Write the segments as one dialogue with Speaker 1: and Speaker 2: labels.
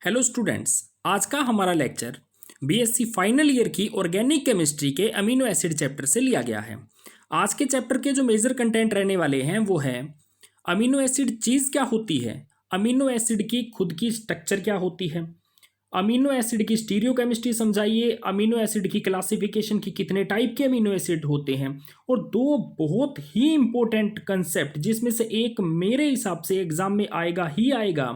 Speaker 1: Hello students, आज का हमारा लेक्चर बीएससी फाइनल ईयर की ऑर्गेनिक केमिस्ट्री के अमीनो एसिड चैप्टर से लिया गया है। आज के चैप्टर के जो मेजर कंटेंट रहने वाले हैं वो है अमीनो एसिड चीज़ क्या होती है, अमीनो एसिड की खुद की स्ट्रक्चर क्या होती है, अमीनो एसिड की स्टीरियोकेमिस्ट्री समझाइए, अमीनो एसिड की क्लासिफिकेशन की कितने टाइप के अमीनो एसिड होते हैं, और दो बहुत ही इंपॉर्टेंट कंसेप्ट जिसमें से एक मेरे हिसाब से एग्जाम में आएगा ही आएगा,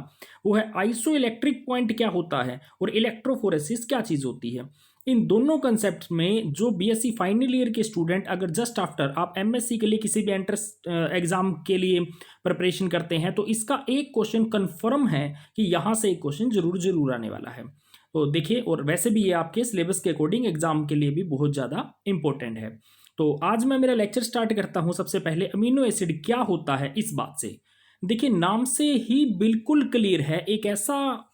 Speaker 1: वो है आइसो इलेक्ट्रिक पॉइंट क्या होता है और इलेक्ट्रोफोरेसिस क्या चीज़ होती है। इन दोनों कंसेप्ट में जो बीएससी फाइनल ईयर के स्टूडेंट अगर जस्ट आफ्टर आप एमएससी के लिए किसी भी एंट्रेंस एग्जाम के लिए प्रिपरेशन करते हैं तो इसका एक क्वेश्चन कंफर्म है कि यहाँ से एक क्वेश्चन जरूर जरूर आने वाला है। तो देखिए, और वैसे भी ये आपके सिलेबस के अकॉर्डिंग एग्जाम के लिए भी बहुत ज़्यादा इंपॉर्टेंट है। तो आज मैं मेरा लेक्चर स्टार्ट करता हूँ सबसे पहले अमीनो एसिड क्या होता है इस बात से। देखिए, नाम से ही बिल्कुल क्लियर है, एक ऐसा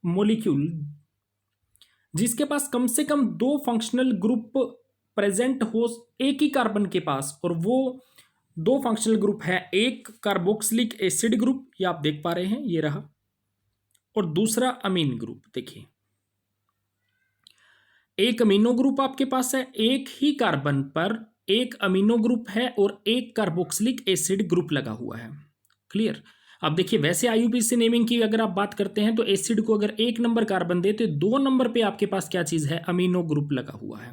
Speaker 1: मोलिक्यूल जिसके पास कम से कम दो फंक्शनल ग्रुप प्रेजेंट हो एक ही कार्बन के पास, और वो दो फंक्शनल ग्रुप है, एक कार्बोक्सिलिक एसिड ग्रुप, ये आप देख पा रहे हैं, ये रहा, और दूसरा अमीन ग्रुप। देखिए, एक अमीनो ग्रुप आपके पास है, एक ही कार्बन पर एक अमीनो ग्रुप है और एक कार्बोक्सिलिक एसिड ग्रुप लगा हुआ है। क्लियर। अब देखिए, वैसे आईयूपीएसी नेमिंग की अगर आप बात करते हैं तो एसिड को अगर एक नंबर कार्बन दे तो दो नंबर पे आपके पास क्या चीज है, अमीनो ग्रुप लगा हुआ है।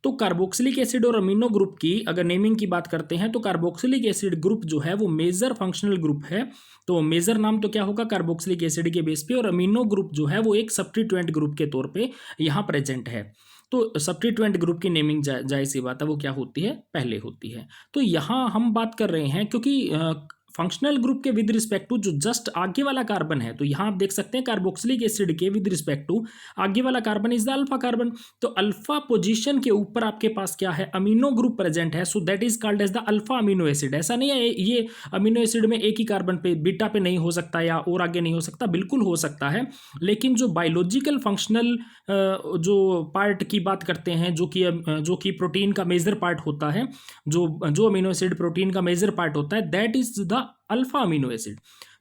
Speaker 1: तो कार्बोक्सिलिक एसिड और अमीनो ग्रुप की अगर नेमिंग की बात करते हैं तो कार्बोक्सिलिक एसिड ग्रुप जो है वो मेजर फंक्शनल ग्रुप है। तो मेजर नाम तो क्या होगा, कार्बोक्सिलिक एसिड के बेस पे, और अमीनो ग्रुप जो है वो एक सब्स्टिट्यूएंट ग्रुप के तौर पे यहाँ प्रेजेंट है। तो सब्स्टिट्यूएंट ग्रुप की नेमिंग जाहिर सी बात है वो क्या होती है, पहले होती है। तो यहाँ हम बात कर रहे हैं क्योंकि फंक्शनल ग्रुप के विद रिस्पेक्ट टू जो जस्ट आगे वाला कार्बन है, तो यहाँ आप देख सकते हैं कार्बोक्सिलिक एसिड के विद रिस्पेक्ट टू आगे वाला carbon is the alpha carbon. तो अल्फा पोजीशन के ऊपर आपके पास क्या है, अमीनो ग्रुप प्रेजेंट है, so that is called as the alpha amino acid. ऐसा नहीं है ये अमीनो एसिड में एक ही कार्बन पे बीटा पे नहीं हो सकता या और आगे नहीं हो सकता, बिल्कुल हो सकता है। लेकिन जो बायोलॉजिकल फंक्शनल जो पार्ट की बात करते हैं, जो कि प्रोटीन का मेजर पार्ट होता है, जो अमीनो एसिड प्रोटीन का मेजर पार्ट होता है, that is the alpha amino acid.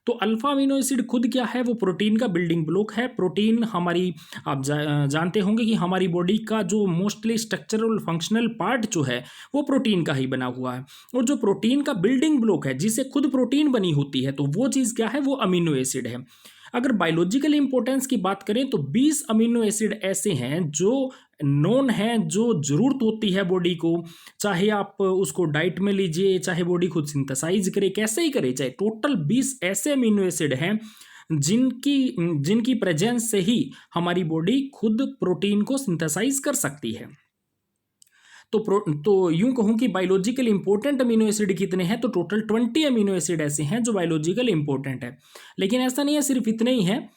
Speaker 1: तो अल्फा अमीनो एसिड खुद क्या है, वो प्रोटीन का बिल्डिंग ब्लॉक है। प्रोटीन हमारी आप जानते होंगे कि हमारी बॉडी का जो मोस्टली स्ट्रक्चरल फंक्शनल पार्ट जो है वो प्रोटीन का ही बना हुआ है, और जो प्रोटीन का बिल्डिंग ब्लॉक है जिसे खुद प्रोटीन बनी होती है, तो वो चीज़ क्या है, वो अमीनो एसिड है। अगर बायोलॉजिकल इंपॉर्टेंस की बात करें तो 20 अमीनो एसिड ऐसे हैं जो नोन है, जो जरूरत होती है बॉडी को, चाहे आप उसको डाइट में लीजिए, चाहे बॉडी खुद सिंथेसाइज करे, कैसे ही करे, चाहे टोटल 20 ऐसे अमीनो एसिड हैं जिनकी जिनकी प्रेजेंस से ही हमारी बॉडी खुद प्रोटीन को सिंथेसाइज कर सकती है। तो यूं कहूं कि बायोलॉजिकल इंपॉर्टेंट अमीनो एसिड कितने हैं, तो टोटल 20 अमीनो एसिड ऐसे हैं जो बायोलॉजिकल इंपॉर्टेंट है। लेकिन ऐसा नहीं है सिर्फ इतने ही हैं,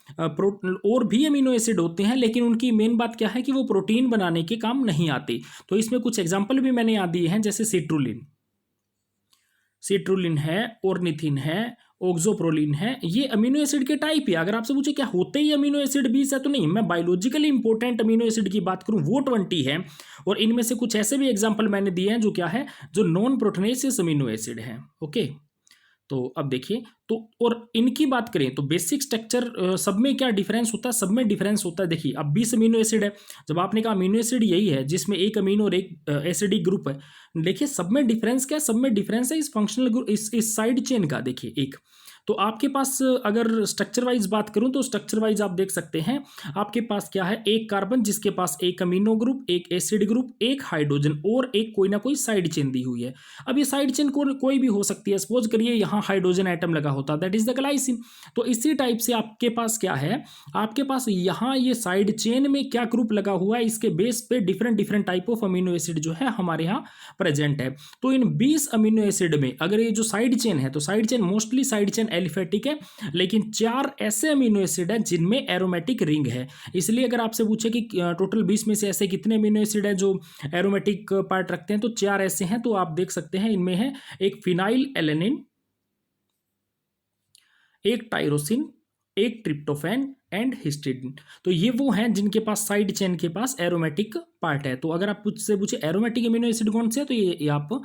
Speaker 1: और भी अमीनो एसिड होते हैं, लेकिन उनकी मेन बात क्या है कि वो प्रोटीन बनाने के काम नहीं आते। तो इसमें कुछ एग्जाम्पल भी मैंने याद दिए हैं, जैसे सिट्रुलिन है, ऑर्निथिन है, ओक्सोप्रोलिन है, ये अमीनो एसिड के टाइप है। अगर आपसे पूछे क्या होते ही अमीनो एसिड 20 है, तो नहीं, मैं बायोलॉजिकली इंपॉर्टेंट अमीनो एसिड की बात करूं वो 20 है, और इनमें से कुछ ऐसे भी एग्जांपल मैंने दिए हैं जो क्या है, जो नॉन प्रोटीनेसियस अमीनो एसिड है। ओके, तो अब देखिए, तो और इनकी बात करें तो बेसिक स्ट्रक्चर सब में क्या डिफरेंस होता है, सब में डिफरेंस होता है। देखिए, अब 20 अमीनो एसिड है, जब आपने कहा अमीनो एसिड यही है जिसमें एक अमीनो और एक एसिडिक ग्रुप है, देखिए सब में डिफरेंस क्या है, सब में डिफरेंस है इस फंक्शनल ग्रुप, इस साइड चेन का। देखिए, एक तो आपके पास अगर स्ट्रक्चर वाइज बात करूं तो स्ट्रक्चर वाइज आप देख सकते हैं, आपके पास क्या है, एक कार्बन जिसके पास एक अमीनो ग्रुप, एक एसिड ग्रुप, एक हाइड्रोजन और एक कोई ना कोई साइड चेन दी हुई है। अब ये साइड चेन कोई भी हो सकती है, सपोज करिए यहाँ हाइड्रोजन एटम लगा होता, दैट इज द ग्लाइसिन। तो इसी टाइप से आपके पास क्या है, आपके पास यहाँ ये साइड चेन में क्या ग्रुप लगा हुआ है, इसके बेस पे different different type of amino acid जो है हमारे यहाँ प्रेजेंट है। तो इन 20 अमीनो एसिड में अगर ये जो साइड चेन है, तो side chain mostly side chain aliphatic है, लेकिन 4 ऐसे अमीनो एसिड है जिनमें एरोमेटिक रिंग है। इसलिए अगर आपसे पूछे कि टोटल 20 में से ऐसे कितने अमीनो एसिड है जो एरोमेटिक पार्ट रखते हैं, तो 4 ऐसे हैं। तो आप देख सकते हैं इनमें है एक फिनाइल एलेनिन, एक टायरोसिन, एक ट्रिप्टोफैन एंड हिस्टिडीन। तो ये वो हैं जिनके पास साइड चेन के पास एरोमेटिक पार्ट है। तो अगर आप मुझसे पूछे एरोमेटिक अमीनो एसिड कौन से है, तो ये आप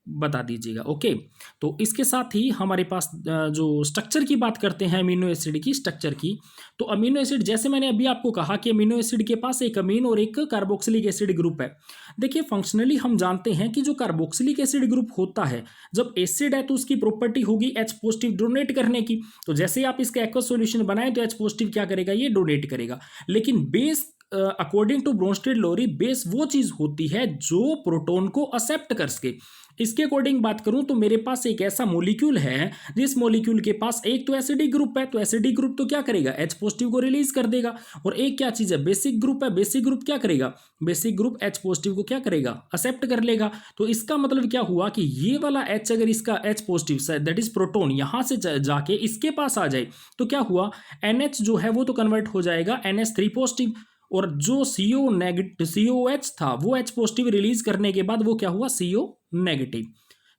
Speaker 1: बता दीजिएगा। ओके, तो इसके साथ ही हमारे पास जो स्ट्रक्चर की बात करते हैं अमीनो एसिड की स्ट्रक्चर की, तो अमीनो एसिड जैसे मैंने अभी आपको कहा कि अमीनो एसिड के पास एक अमीन और एक कार्बोक्सिलिक एसिड ग्रुप है। देखिए फंक्शनली हम जानते हैं कि जो कार्बोक्सिलिक एसिड ग्रुप होता है, जब एसिड है तो उसकी प्रॉपर्टी होगी H पॉजिटिव डोनेट करने की। तो जैसे आप इसका एक्वस सॉल्यूशन बनाएं तो H पॉजिटिव क्या करेगा, ये डोनेट करेगा। लेकिन base according to Bronsted Lowry, base वो चीज होती है जो प्रोटॉन को एक्सेप्ट कर सके। इसके अकॉर्डिंग बात करूं तो मेरे पास एक ऐसा मॉलिक्यूल है जिस मॉलिक्यूल के पास एक तो एसिडिक ग्रुप है, तो एसिडिक ग्रुप तो क्या करेगा, H पॉजिटिव को रिलीज कर देगा। और एक क्या चीज है, बेसिक ग्रुप है, बेसिक ग्रुप क्या करेगा, बेसिक ग्रुप H पॉजिटिव को क्या करेगा, एक्सेप्ट कर लेगा। तो इसका मतलब क्या हुआ कि ये वाला H अगर इसका H positive that is proton यहां से जाके इसके पास आ जाए तो क्या हुआ, NH जो है वो तो कन्वर्ट हो जाएगा NH3 पॉजिटिव, और जो CO नेगेटिव COH था वो H पॉजिटिव रिलीज करने के बाद वो क्या हुआ, CO नेगेटिव।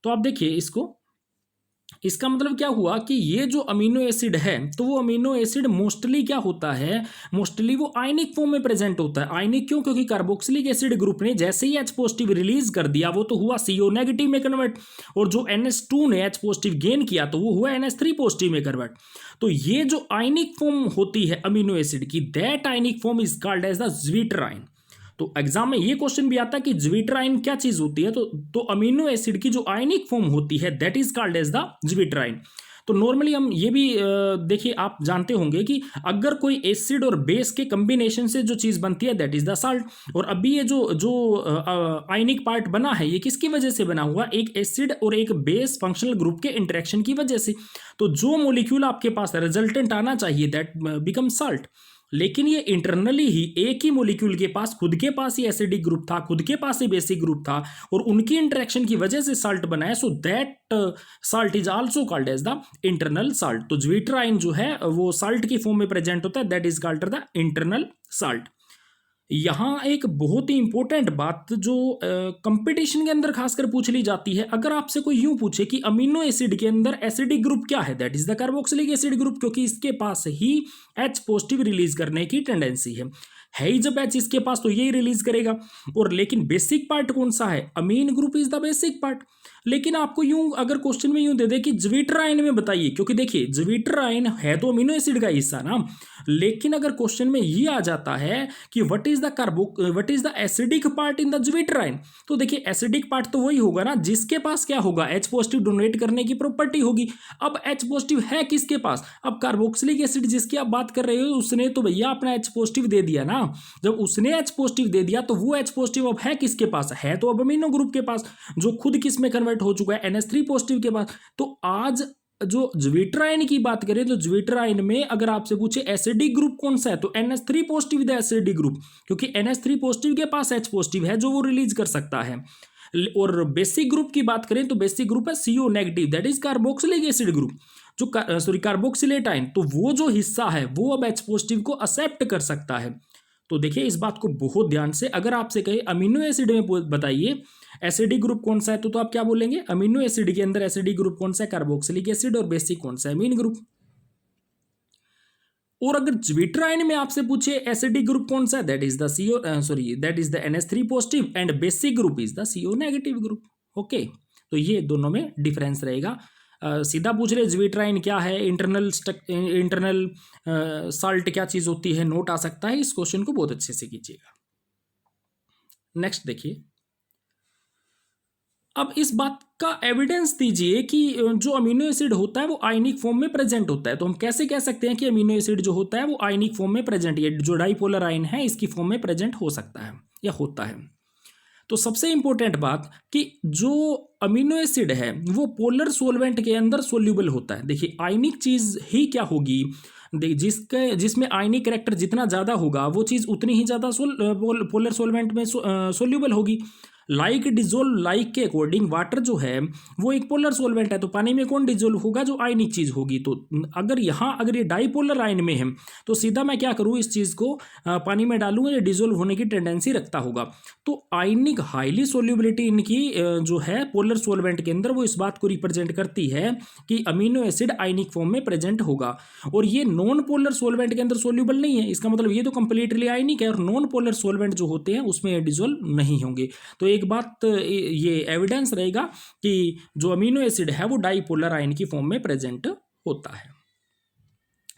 Speaker 1: तो आप देखिए इसको, इसका मतलब क्या हुआ कि ये जो अमीनो एसिड है तो वो अमीनो एसिड मोस्टली क्या होता है, मोस्टली वो आयनिक फॉर्म में प्रेजेंट होता है। आयनिक क्यों, क्योंकि कार्बोक्सिलिक एसिड ग्रुप ने जैसे ही H पॉजिटिव रिलीज कर दिया वो तो हुआ CO नेगेटिव में कन्वर्ट, और जो NH2 ने H पॉजिटिव गेन किया तो वो हुआ NH3 पॉजिटिव में कन्वर्ट। तो ये जो आयनिक फॉर्म होती है अमीनो एसिड की, that ionic form is called as the zwitter. तो एग्जाम में ये क्वेश्चन भी आता है कि ज्विटर क्या चीज होती है, तो अमीनो एसिड की जो आयनिक फॉर्म होती है that is called as the zwitter. तो नॉर्मली हम ये भी देखिए आप जानते होंगे कि अगर कोई एसिड और बेस के कॉम्बिनेशन से जो चीज बनती है दैट इज द साल्ट। और अभी ये जो आयनिक पार्ट बना है ये किसकी वजह से बना हुआ, एक एसिड और एक बेस फंक्शनल ग्रुप के इंटरेक्शन की वजह से। तो जो मॉलिक्यूल आपके पास रिजल्टेंट आना चाहिए दैट बिकम साल्ट, लेकिन ये इंटरनली ही एक ही मॉलिक्यूल के पास खुद के पास ही एसिडिक ग्रुप था, खुद के पास ही बेसिक ग्रुप था, और उनकी इंटरेक्शन की वजह से साल्ट बना है। So that salt is also called as the internal salt. तो ज्विटर जो है वो साल्ट की फॉर्म में प्रेजेंट होता है, that is called the internal salt. यहाँ एक बहुत ही इंपॉर्टेंट बात जो कंपटीशन के अंदर खासकर पूछ ली जाती है, अगर आपसे कोई यूं पूछे कि अमीनो एसिड के अंदर एसिडिक ग्रुप क्या है, that is the carboxylic acid group, क्योंकि इसके पास ही H पॉजिटिव रिलीज करने की टेंडेंसी है ही जब H इसके पास तो यही रिलीज करेगा। और लेकिन बेसिक पार्ट कौन सा है, amine group is the basic part. लेकिन आपको यूं अगर क्वेश्चन में यूं दे दे कि ज्विटर में बताइए, क्योंकि देखिए ज्विटर है तो अमीनो एसिड का हिस्सा ना, लेकिन अगर क्वेश्चन में ये आ जाता है कि what is the acidic part in the zwitter, तो देखिए एसिडिक पार्ट तो वही होगा ना जिसके पास क्या होगा, H पॉजिटिव डोनेट करने की प्रॉपर्टी होगी। अब H पॉजिटिव है किसके पास, अब कार्बोक्सिलिक एसिड जिसकी आप बात कर रहे हो उसने तो भैया अपना H पॉजिटिव दे दिया ना। जब उसने H पॉजिटिव दे दिया तो वो H पॉजिटिव अब है किसके पास, है तो अब अमीनो ग्रुप के पास, जो खुद किस में कन्वर्ट हो चुका है, NH3 पॉजिटिव के पास। तो आज जो ज्विटर की बात करें तो ज्विटर में अगर आपसे पूछे एसिडिक ग्रुप कौन सा है तो NH3 positive the acidic group, क्योंकि NH3 पॉजिटिव के पास H पॉजिटिव है जो वो रिलीज कर सकता है। और बेसिक ग्रुप की बात करें तो बेसिक ग्रुप है CO negative, that is carboxylic acid group, जो सॉरी कार्बोक्सिलेट आयन, तो वो जो हिस्सा है वो अब H पॉजिटिव को एक्सेप्ट कर सकता है। तो देखिए इस बात को बहुत ध्यान से, अगर आपसे कहे अमीनो एसिड में बताइए एसिडिक ग्रुप कौन सा है तो आप क्या बोलेंगे, अमीनो एसिड के अंदर एसिडिक ग्रुप कौन सा है, कार्बोक्सिलिक एसिड, और बेसिक कौन सा है, अमीन ग्रुप। और अगर ज्विटर में आपसे पूछे एसिडिक ग्रुप कौन सा है, that is the NH3 positive and basic group is the CO negative group. Okay, तो ये दोनों में डिफरेंस रहेगा। सीधा पूछ रहे ज्विटर क्या है, इंटरनल साल्ट क्या चीज होती है, नोट आ सकता है, इस क्वेश्चन को बहुत अच्छे से कीजिएगा। नेक्स्ट देखिए, अब इस बात का एविडेंस दीजिए कि जो अमीनो एसिड होता है वो आयनिक फॉर्म में प्रेजेंट होता है। तो हम कैसे कह सकते हैं कि अमीनो एसिड जो होता है वो आयनिक फॉर्म में प्रेजेंट, ये जो डाइपोलर आयन है इसकी फॉर्म में प्रेजेंट हो सकता है या होता है। तो सबसे इंपॉर्टेंट बात कि जो अमीनो एसिड है वो पोलर सोलवेंट के अंदर सोल्यूबल होता है। देखिए आयनिक चीज ही क्या होगी, जिसमें आयनिक कैरेक्टर जितना ज्यादा होगा वो चीज उतनी ही ज्यादा पोलर सोलवेंट में सोल्यूबल होगी। लाइक डिजोल्व लाइक के अकॉर्डिंग वाटर जो है वो एक पोलर सोलवेंट है, तो पानी में कौन डिजोल्व होगा, जो आयनिक चीज होगी। तो अगर ये डाइपोलर आयन में है तो सीधा मैं क्या करूँ, इस चीज को पानी में डालूंगा, ये डिजोल्व होने की टेंडेंसी रखता होगा। तो आयनिक हाईली सोल्यूबिलिटी इनकी जो है पोलर सोलवेंट के अंदर वो इस बात को रिप्रेजेंट करती है कि अमीनो एसिड आयनिक फॉर्म में प्रेजेंट होगा। और ये नॉन पोलर सोलवेंट के अंदर सोल्यूबल नहीं है, इसका मतलब ये तो कंप्लीटली आयनिक है, और नॉन पोलर सोलवेंट जो होते हैं उसमें डिजोल्व नहीं होंगे। तो एक बात ये एविडेंस रहेगा कि जो अमीनो एसिड है वो डाईपोलर आयन की फॉर्म में प्रेजेंट होता है।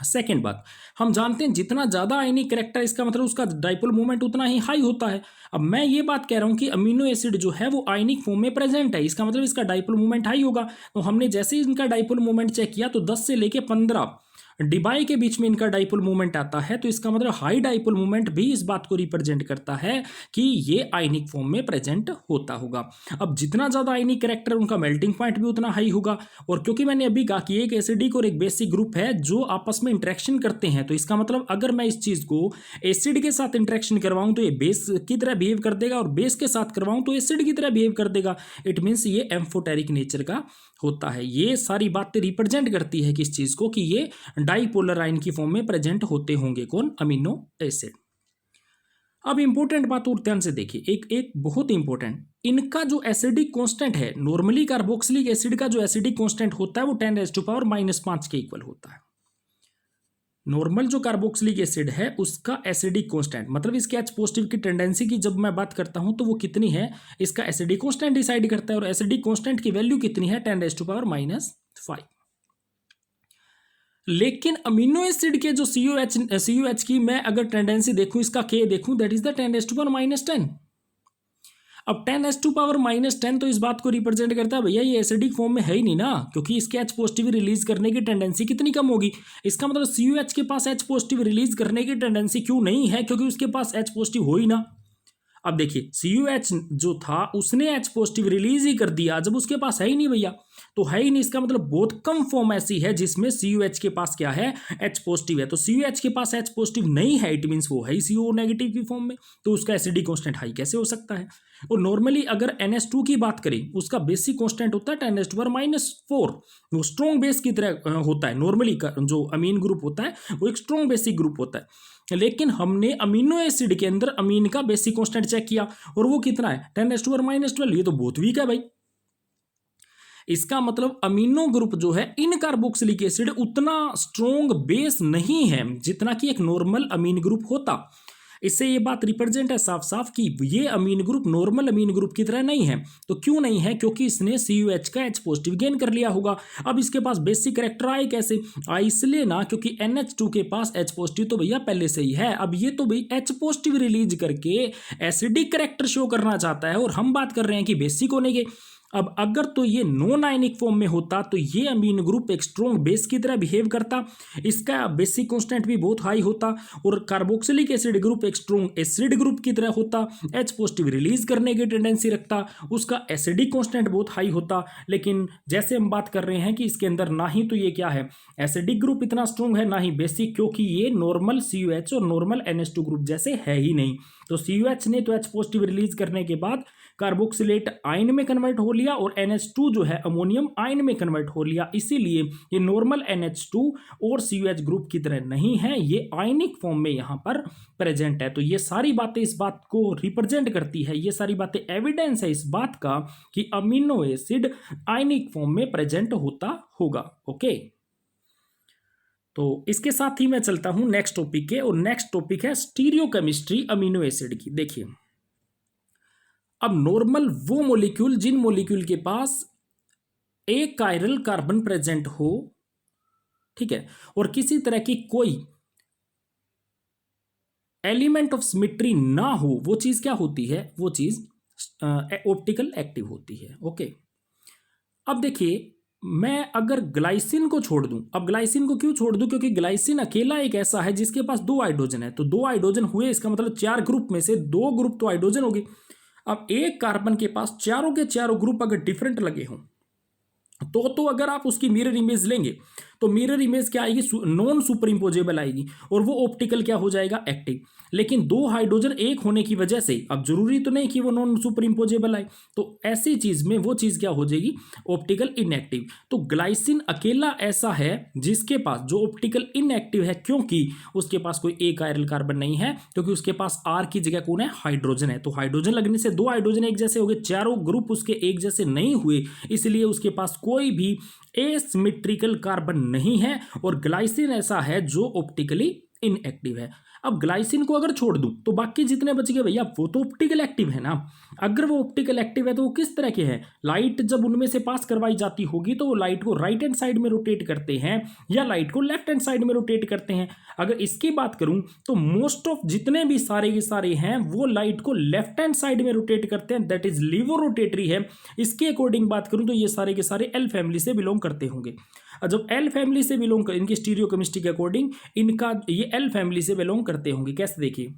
Speaker 1: सेकेंड बात, हम जानते हैं जितना ज्यादा आयनिक कैरेक्टर, इसका मतलब उसका डाइपोल मोमेंट उतना ही हाई होता है। अब मैं ये बात कह रहा हूं कि अमीनो एसिड जो है वो आयनिक फॉर्म में प्रेजेंट है, इसका मतलब इसका डाइपोल मोमेंट हाई होगा। तो हमने जैसे ही इनका डाइपोल मोमेंट चेक किया तो 10 से लेके 15 डिबाई के बीच में इनका डाइपोल मूवमेंट आता है, तो इसका मतलब हाई डाइपोल मूवमेंट भी इस बात को रिप्रेजेंट करता है कि ये आयनिक फॉर्म में प्रेजेंट होता होगा। अब जितना ज्यादा आयनिक कैरेक्टर उनका मेल्टिंग पॉइंट भी उतना हाई होगा। और क्योंकि मैंने अभी कहा कि एक एसिडिक और एक बेसिक ग्रुप है जो आपस में इंटरेक्शन करते हैं, तो इसका मतलब अगर मैं इस चीज को एसिड के साथ इंटरेक्शन करवाऊं तो ये बेस की तरह बिहेव कर देगा, और बेस के साथ करवाऊं तो एसिड की तरह बिहेव कर देगा। इट मीन्स ये एम्फोटेरिक नेचर का होता है। ये सारी बातें रिप्रेजेंट करती है किस चीज को, कि ये डाईपोलर आयन की फॉर्म में प्रेजेंट होते होंगे कौन, अमीनो एसिड। अब इंपॉर्टेंट बात और ध्यान से देखिए, एक बहुत इंपॉर्टेंट, इनका जो एसिडिक कांस्टेंट है, नॉर्मली कार्बोक्सिलिक एसिड का जो एसिडिक कांस्टेंट होता है वो 10⁻⁻5 के इक्वल होता है। नॉर्मल जो कार्बोक्सिलिक एसिड है उसका एसिडिक कांस्टेंट, मतलब इसके H पॉजिटिव की टेंडेंसी की जब मैं बात करता हूं तो वो कितनी है, इसका एसिडिक कांस्टेंट डिसाइड करता है। और एसिडिक कांस्टेंट की वैल्यू कितनी है, 10⁻⁻5। लेकिन अमीनो एसिड के जो COH की मैं अगर टेंडेंसी देखूं, इसका K देखूं, दैट इज द 10⁻⁻10। अब 10⁻⁻10 तो इस बात को रिप्रेजेंट करता है भैया ये एसिडिक फॉर्म में है ही नहीं ना, क्योंकि इसके H पॉजिटिव रिलीज करने की टेंडेंसी कितनी कम होगी। इसका मतलब COH के पास H पॉजिटिव रिलीज करने की टेंडेंसी क्यों नहीं है, क्योंकि उसके पास H पॉजिटिव हो ही ना। अब देखिए COH जो था उसने H पॉजिटिव रिलीज ही कर दिया, जब उसके पास है ही नहीं भैया, तो है ही नहीं, इसका मतलब बहुत कम फॉर्म ऐसी है जिसमें COH के पास क्या है, H पॉजिटिव है। तो COH के पास H पॉजिटिव नहीं है, इट मींस वो है ही CO नेगेटिव की फॉर्म में, तो उसका एसिडिक कांस्टेंट हाई कैसे हो सकता है। और नॉर्मली अगर NH2 की बात करें, उसका बेसिक कांस्टेंट होता है 10⁻⁻4, वो स्ट्रॉन्ग बेस की तरह होता है। नॉर्मली का जो अमीन ग्रुप होता है वो एक स्ट्रॉन्ग बेसिक ग्रुप होता है। लेकिन हमने अमीनो एसिड के अंदर अमीन का बेसिक कांस्टेंट चेक किया और वो कितना है, 10⁻⁻12। ये तो बहुत वीक है भाई। इसका मतलब अमीनो ग्रुप जो है इन कार्बोक्सिलिक एसिड उतना स्ट्रॉन्ग बेस नहीं है जितना कि एक नॉर्मल अमीन ग्रुप होता। इससे ये बात रिप्रेजेंट है साफ साफ कि ये अमीन ग्रुप नॉर्मल अमीन ग्रुप की तरह नहीं है। तो क्यों नहीं है, क्योंकि इसने COH का H पॉजिटिव गेन कर लिया होगा। अब इसके पास बेसिक कैरेक्टर आए कैसे, इसलिए ना क्योंकि NH2 के पास H पॉजिटिव तो भैया पहले से ही है। अब ये तो भाई H पॉजिटिव रिलीज करके एसिडिक कैरेक्टर शो करना चाहता है, और हम बात कर रहे हैं कि बेसिक होने के। अब अगर तो ये नॉन आयनिक फॉर्म में होता तो ये अमीन ग्रुप एक स्ट्रॉन्ग बेस की तरह बिहेव करता, इसका बेसिक कांस्टेंट भी बहुत हाई होता, और कार्बोक्सिलिक एसिड ग्रुप एक स्ट्रॉन्ग एसिड ग्रुप की तरह होता, H पॉजिटिव रिलीज करने की टेंडेंसी रखता, उसका एसिडिक कांस्टेंट बहुत हाई होता। लेकिन जैसे हम बात कर रहे हैं कि इसके अंदर ना ही तो ये क्या है, एसिडिक ग्रुप इतना स्ट्रॉन्ग है, ना ही बेसिक, क्योंकि ये नॉर्मल COH और नॉर्मल NH2 ग्रुप जैसे है ही नहीं। तो COH ने तो H पॉजिटिव रिलीज करने के बाद कार्बोक्सिलेट आयन में कन्वर्ट हो लिया, और NH2 जो है अमोनियम आयन में कन्वर्ट हो लिया। इसीलिए ये नॉर्मल NH2 और COH ग्रुप की तरह नहीं है, ये आयनिक फॉर्म में यहां पर प्रेजेंट है। तो ये सारी बातें इस बात को रिप्रेजेंट करती है, ये सारी बातें एविडेंस है इस बात का कि अमीनो एसिड आयनिक फॉर्म में प्रेजेंट होता होगा। ओके, तो इसके साथ ही मैं चलता हूं नेक्स्ट टॉपिक के, और नेक्स्ट टॉपिक है स्टीरियोकेमिस्ट्री अमीनो एसिड की। देखिए, अब नॉर्मल वो मॉलिक्यूल जिन मॉलिक्यूल के पास एक कायरल कार्बन प्रेजेंट हो, ठीक है, और किसी तरह की कोई एलिमेंट ऑफ सिमेट्री ना हो, वो चीज क्या होती है, वो चीज ऑप्टिकल एक्टिव होती है। ओके, अब देखिए, मैं अगर ग्लाइसिन को छोड़ दूं, अब ग्लाइसिन को क्यों छोड़ दूं, क्योंकि ग्लाइसिन अकेला एक ऐसा है जिसके पास 2 हाइड्रोजन है। तो 2 हाइड्रोजन हुए, इसका मतलब 4 ग्रुप में से 2 ग्रुप तो हाइड्रोजन हो गए। अब एक कार्बन के पास चारों के चारों ग्रुप अगर डिफरेंट लगे हों तो अगर आप उसकी मिरर इमेज लेंगे तो मिरर इमेज क्या आएगी, नॉन सुपर इंपोजेबल आएगी, और वो ऑप्टिकल क्या हो जाएगा, एक्टिव। लेकिन 2 हाइड्रोजन एक होने की वजह से अब जरूरी तो नहीं कि वो नॉन सुपर इंपोजेबल आए, तो ऐसी चीज में वो चीज क्या हो जाएगी, ऑप्टिकल इनएक्टिव। तो ग्लाइसिन अकेला ऐसा है जिसके पास जो ऑप्टिकल इनएक्टिव है, क्योंकि उसके पास कोई एक कायरल कार्बन नहीं है, क्योंकि उसके पास R की जगह कौन है, हाइड्रोजन है। तो हाइड्रोजन लगने से 2 हाइड्रोजन एक जैसे हो गए, चारों ग्रुप उसके एक जैसे नहीं हुए, इसलिए उसके पास कोई भी एसिमेट्रिकल कार्बन नहीं है। और ग्लाइसिन ऐसा है जो ऑप्टिकली इनएक्टिव है। अब ग्लाइसिन को अगर छोड़ दूं तो बाकी जितने बच गए भैया वो तो ऑप्टिकल एक्टिव है ना। अगर वो ऑप्टिकल एक्टिव है तो वो किस तरह के हैं, लाइट जब उनमें से पास करवाई जाती होगी तो वो लाइट को राइट हैंड साइड में रोटेट करते हैं या लाइट को लेफ्ट हैंड साइड में रोटेट करते हैं। अगर इसकी बात करूं तो मोस्ट ऑफ जितने भी सारे के सारे हैं वो लाइट को लेफ्ट हैंड साइड में रोटेट करते हैं, दैट इज लीवो रोटेटरी है। इसके अकॉर्डिंग बात करूं तो ये सारे के सारे एल फैमिली से बिलोंग करते होंगे। जब एल फैमिली से बिलोंग कर, इनकी स्टीरियोकेमिस्ट्री के अकॉर्डिंग इनका ये एल फैमिली से बिलोंग करते होंगे। कैसे देखिए,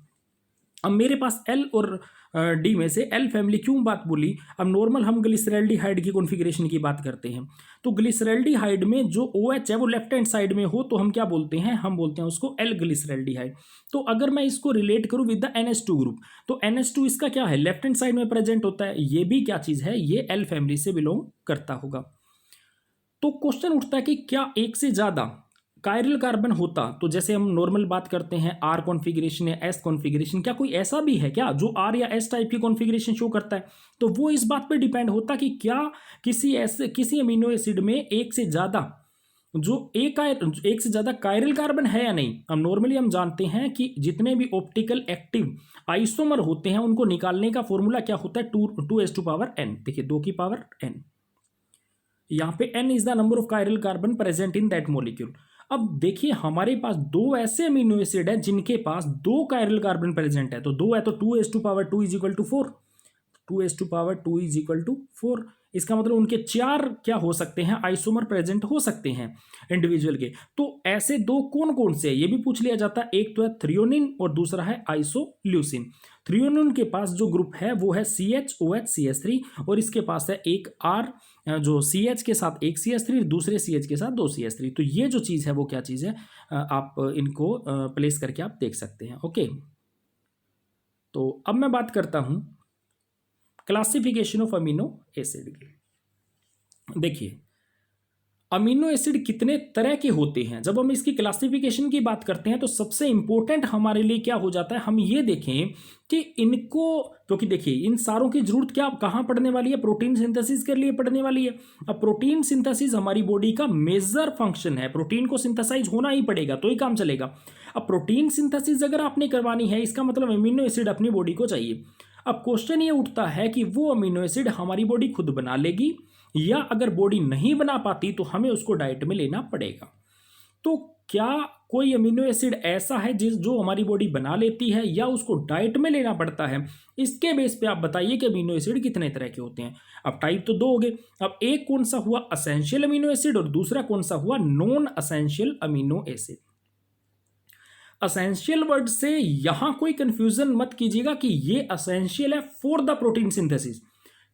Speaker 1: अब मेरे पास एल और डी में से एल फैमिली क्यों बात बोली, अब नॉर्मल हम ग्लिसरैल्डिहाइड की कॉन्फ़िगरेशन की बात करते हैं तो ग्लिसरैल्डिहाइड में जो OH है वो लेफ्ट हैंड साइड में हो तो हम क्या बोलते हैं, हम बोलते हैं उसको एल ग्लिसरैल्डिहाइड। तो अगर मैं इसको रिलेट करूं विद द NH2 ग्रुप तो NH2 इसका क्या है, लेफ्ट हैंड साइड में प्रेजेंट होता है, ये भी क्या चीज़ है, ये एल फैमिली से बिलोंग करता होगा। तो क्वेश्चन उठता है कि क्या एक से ज़्यादा कायरल कार्बन होता, तो जैसे हम नॉर्मल बात करते हैं R कॉन्फ़िगरेशन या S कॉन्फ़िगरेशन, क्या कोई ऐसा भी है क्या जो R या S टाइप की कॉन्फ़िगरेशन शो करता है, तो वो इस बात पे डिपेंड होता कि क्या किसी अमीनो एसिड में एक से ज़्यादा एक से ज़्यादा कायरल कार्बन है या नहीं। अब नॉर्मली हम जानते हैं कि जितने भी ऑप्टिकल एक्टिव आइसोमर होते हैं उनको निकालने का फॉर्मूला क्या होता है, 2s⁴n। देखिए 2 की पावर n, यहाँ पे n is the number of chiral carbon present in that molecule. अब देखिए हमारे पास दो ऐसे अमीनो एसिड है जिनके पास 2 कायरल कार्बन प्रेजेंट है, तो 2 है तो 2s⁴ is equal to 4, 2s⁴ is equal to 4। इसका मतलब उनके 4 क्या हो सकते हैं, आइसोमर प्रेजेंट हो सकते हैं इंडिविजुअल के। तो ऐसे दो कौन कौन से, ये भी पूछ लिया जाता है, एक तो है थ्रियोनिन और दूसरा है आइसोल्यूसिन। थ्रियोनिन के पास जो ग्रुप है वो है CH OH CH3 और इसके पास है एक R जो CH के साथ एक CH3 दूसरे CH के साथ 2 CH3। तो ये जो चीज़ है वो क्या चीज़ है, आप इनको प्लेस करके आप देख सकते हैं। ओके, तो अब मैं बात करता हूँ क्लासिफिकेशन ऑफ अमीनो एसिड की। देखिए अमीनो एसिड कितने तरह के होते हैं, जब हम इसकी क्लासिफिकेशन की बात करते हैं तो सबसे इंपॉर्टेंट हमारे लिए क्या हो जाता है, हम ये देखें कि इनको, क्योंकि देखिए इन सारों की जरूरत क्या कहाँ पड़ने वाली है, प्रोटीन सिंथेसिस के लिए पड़ने वाली है। अब प्रोटीन सिंथेसिस हमारी बॉडी का मेजर फंक्शन है, प्रोटीन को सिंथेसाइज होना ही पड़ेगा तो ही काम चलेगा। अब प्रोटीन सिंथेसिस अगर आपने करवानी है इसका मतलब अमीनो एसिड अपनी बॉडी को चाहिए। अब क्वेश्चन ये उठता है कि वो अमीनो एसिड हमारी बॉडी खुद बना लेगी या अगर बॉडी नहीं बना पाती तो हमें उसको डाइट में लेना पड़ेगा। तो क्या कोई अमीनो एसिड ऐसा है जो हमारी बॉडी बना लेती है या उसको डाइट में लेना पड़ता है, इसके बेस पे आप बताइए कि अमीनो एसिड कितने तरह के होते हैं। अब टाइप तो 2 हो गए, अब एक कौन सा हुआ असेंशियल अमीनो एसिड और दूसरा कौन सा हुआ non essential amino acid. Essential word से यहां कोई कंफ्यूजन मत कीजिएगा कि ये असेंशियल है फॉर द प्रोटीन सिंथेसिस,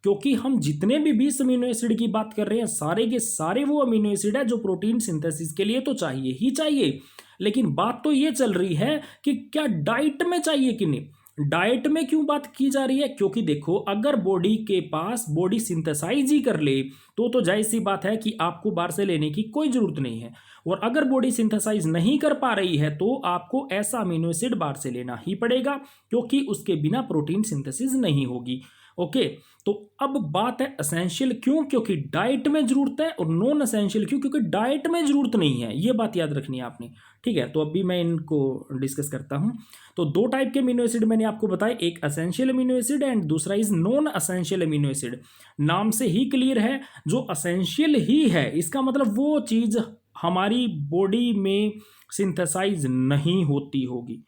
Speaker 1: क्योंकि हम जितने भी 20 अमीनो एसिड की बात कर रहे हैं सारे के सारे वो अमीनो एसिड है जो प्रोटीन सिंथेसिस के लिए तो चाहिए ही चाहिए। लेकिन बात तो ये चल रही है कि क्या डाइट में चाहिए कि नहीं। डाइट में क्यों बात की जा रही है, क्योंकि देखो अगर बॉडी के पास बॉडी सिंथेसाइज ही कर ले तो जाहिर सी बात है कि आपको बाहर से लेने की कोई जरूरत नहीं है, और अगर बॉडी सिंथेसाइज नहीं कर पा रही है तो आपको ऐसा अमीनो एसिड बाहर से लेना ही पड़ेगा, क्योंकि उसके बिना प्रोटीन सिंथेसिस नहीं होगी। ओके, तो अब बात है असेंशियल क्यों, क्योंकि डाइट में जरूरत है, और नॉन असेंशियल क्यों, क्योंकि डाइट में जरूरत नहीं है। ये बात याद रखनी है आपने, ठीक है। तो अभी मैं इनको डिस्कस करता हूं। तो 2 टाइप के अमीनो एसिड मैंने आपको बताया, एक असेंशियल अमीनो एसिड एंड दूसरा is non essential amino acid. नाम से ही क्लियर है, जो असेंशियल ही है इसका मतलब वो चीज हमारी बॉडी में सिंथेसाइज नहीं होती होगी,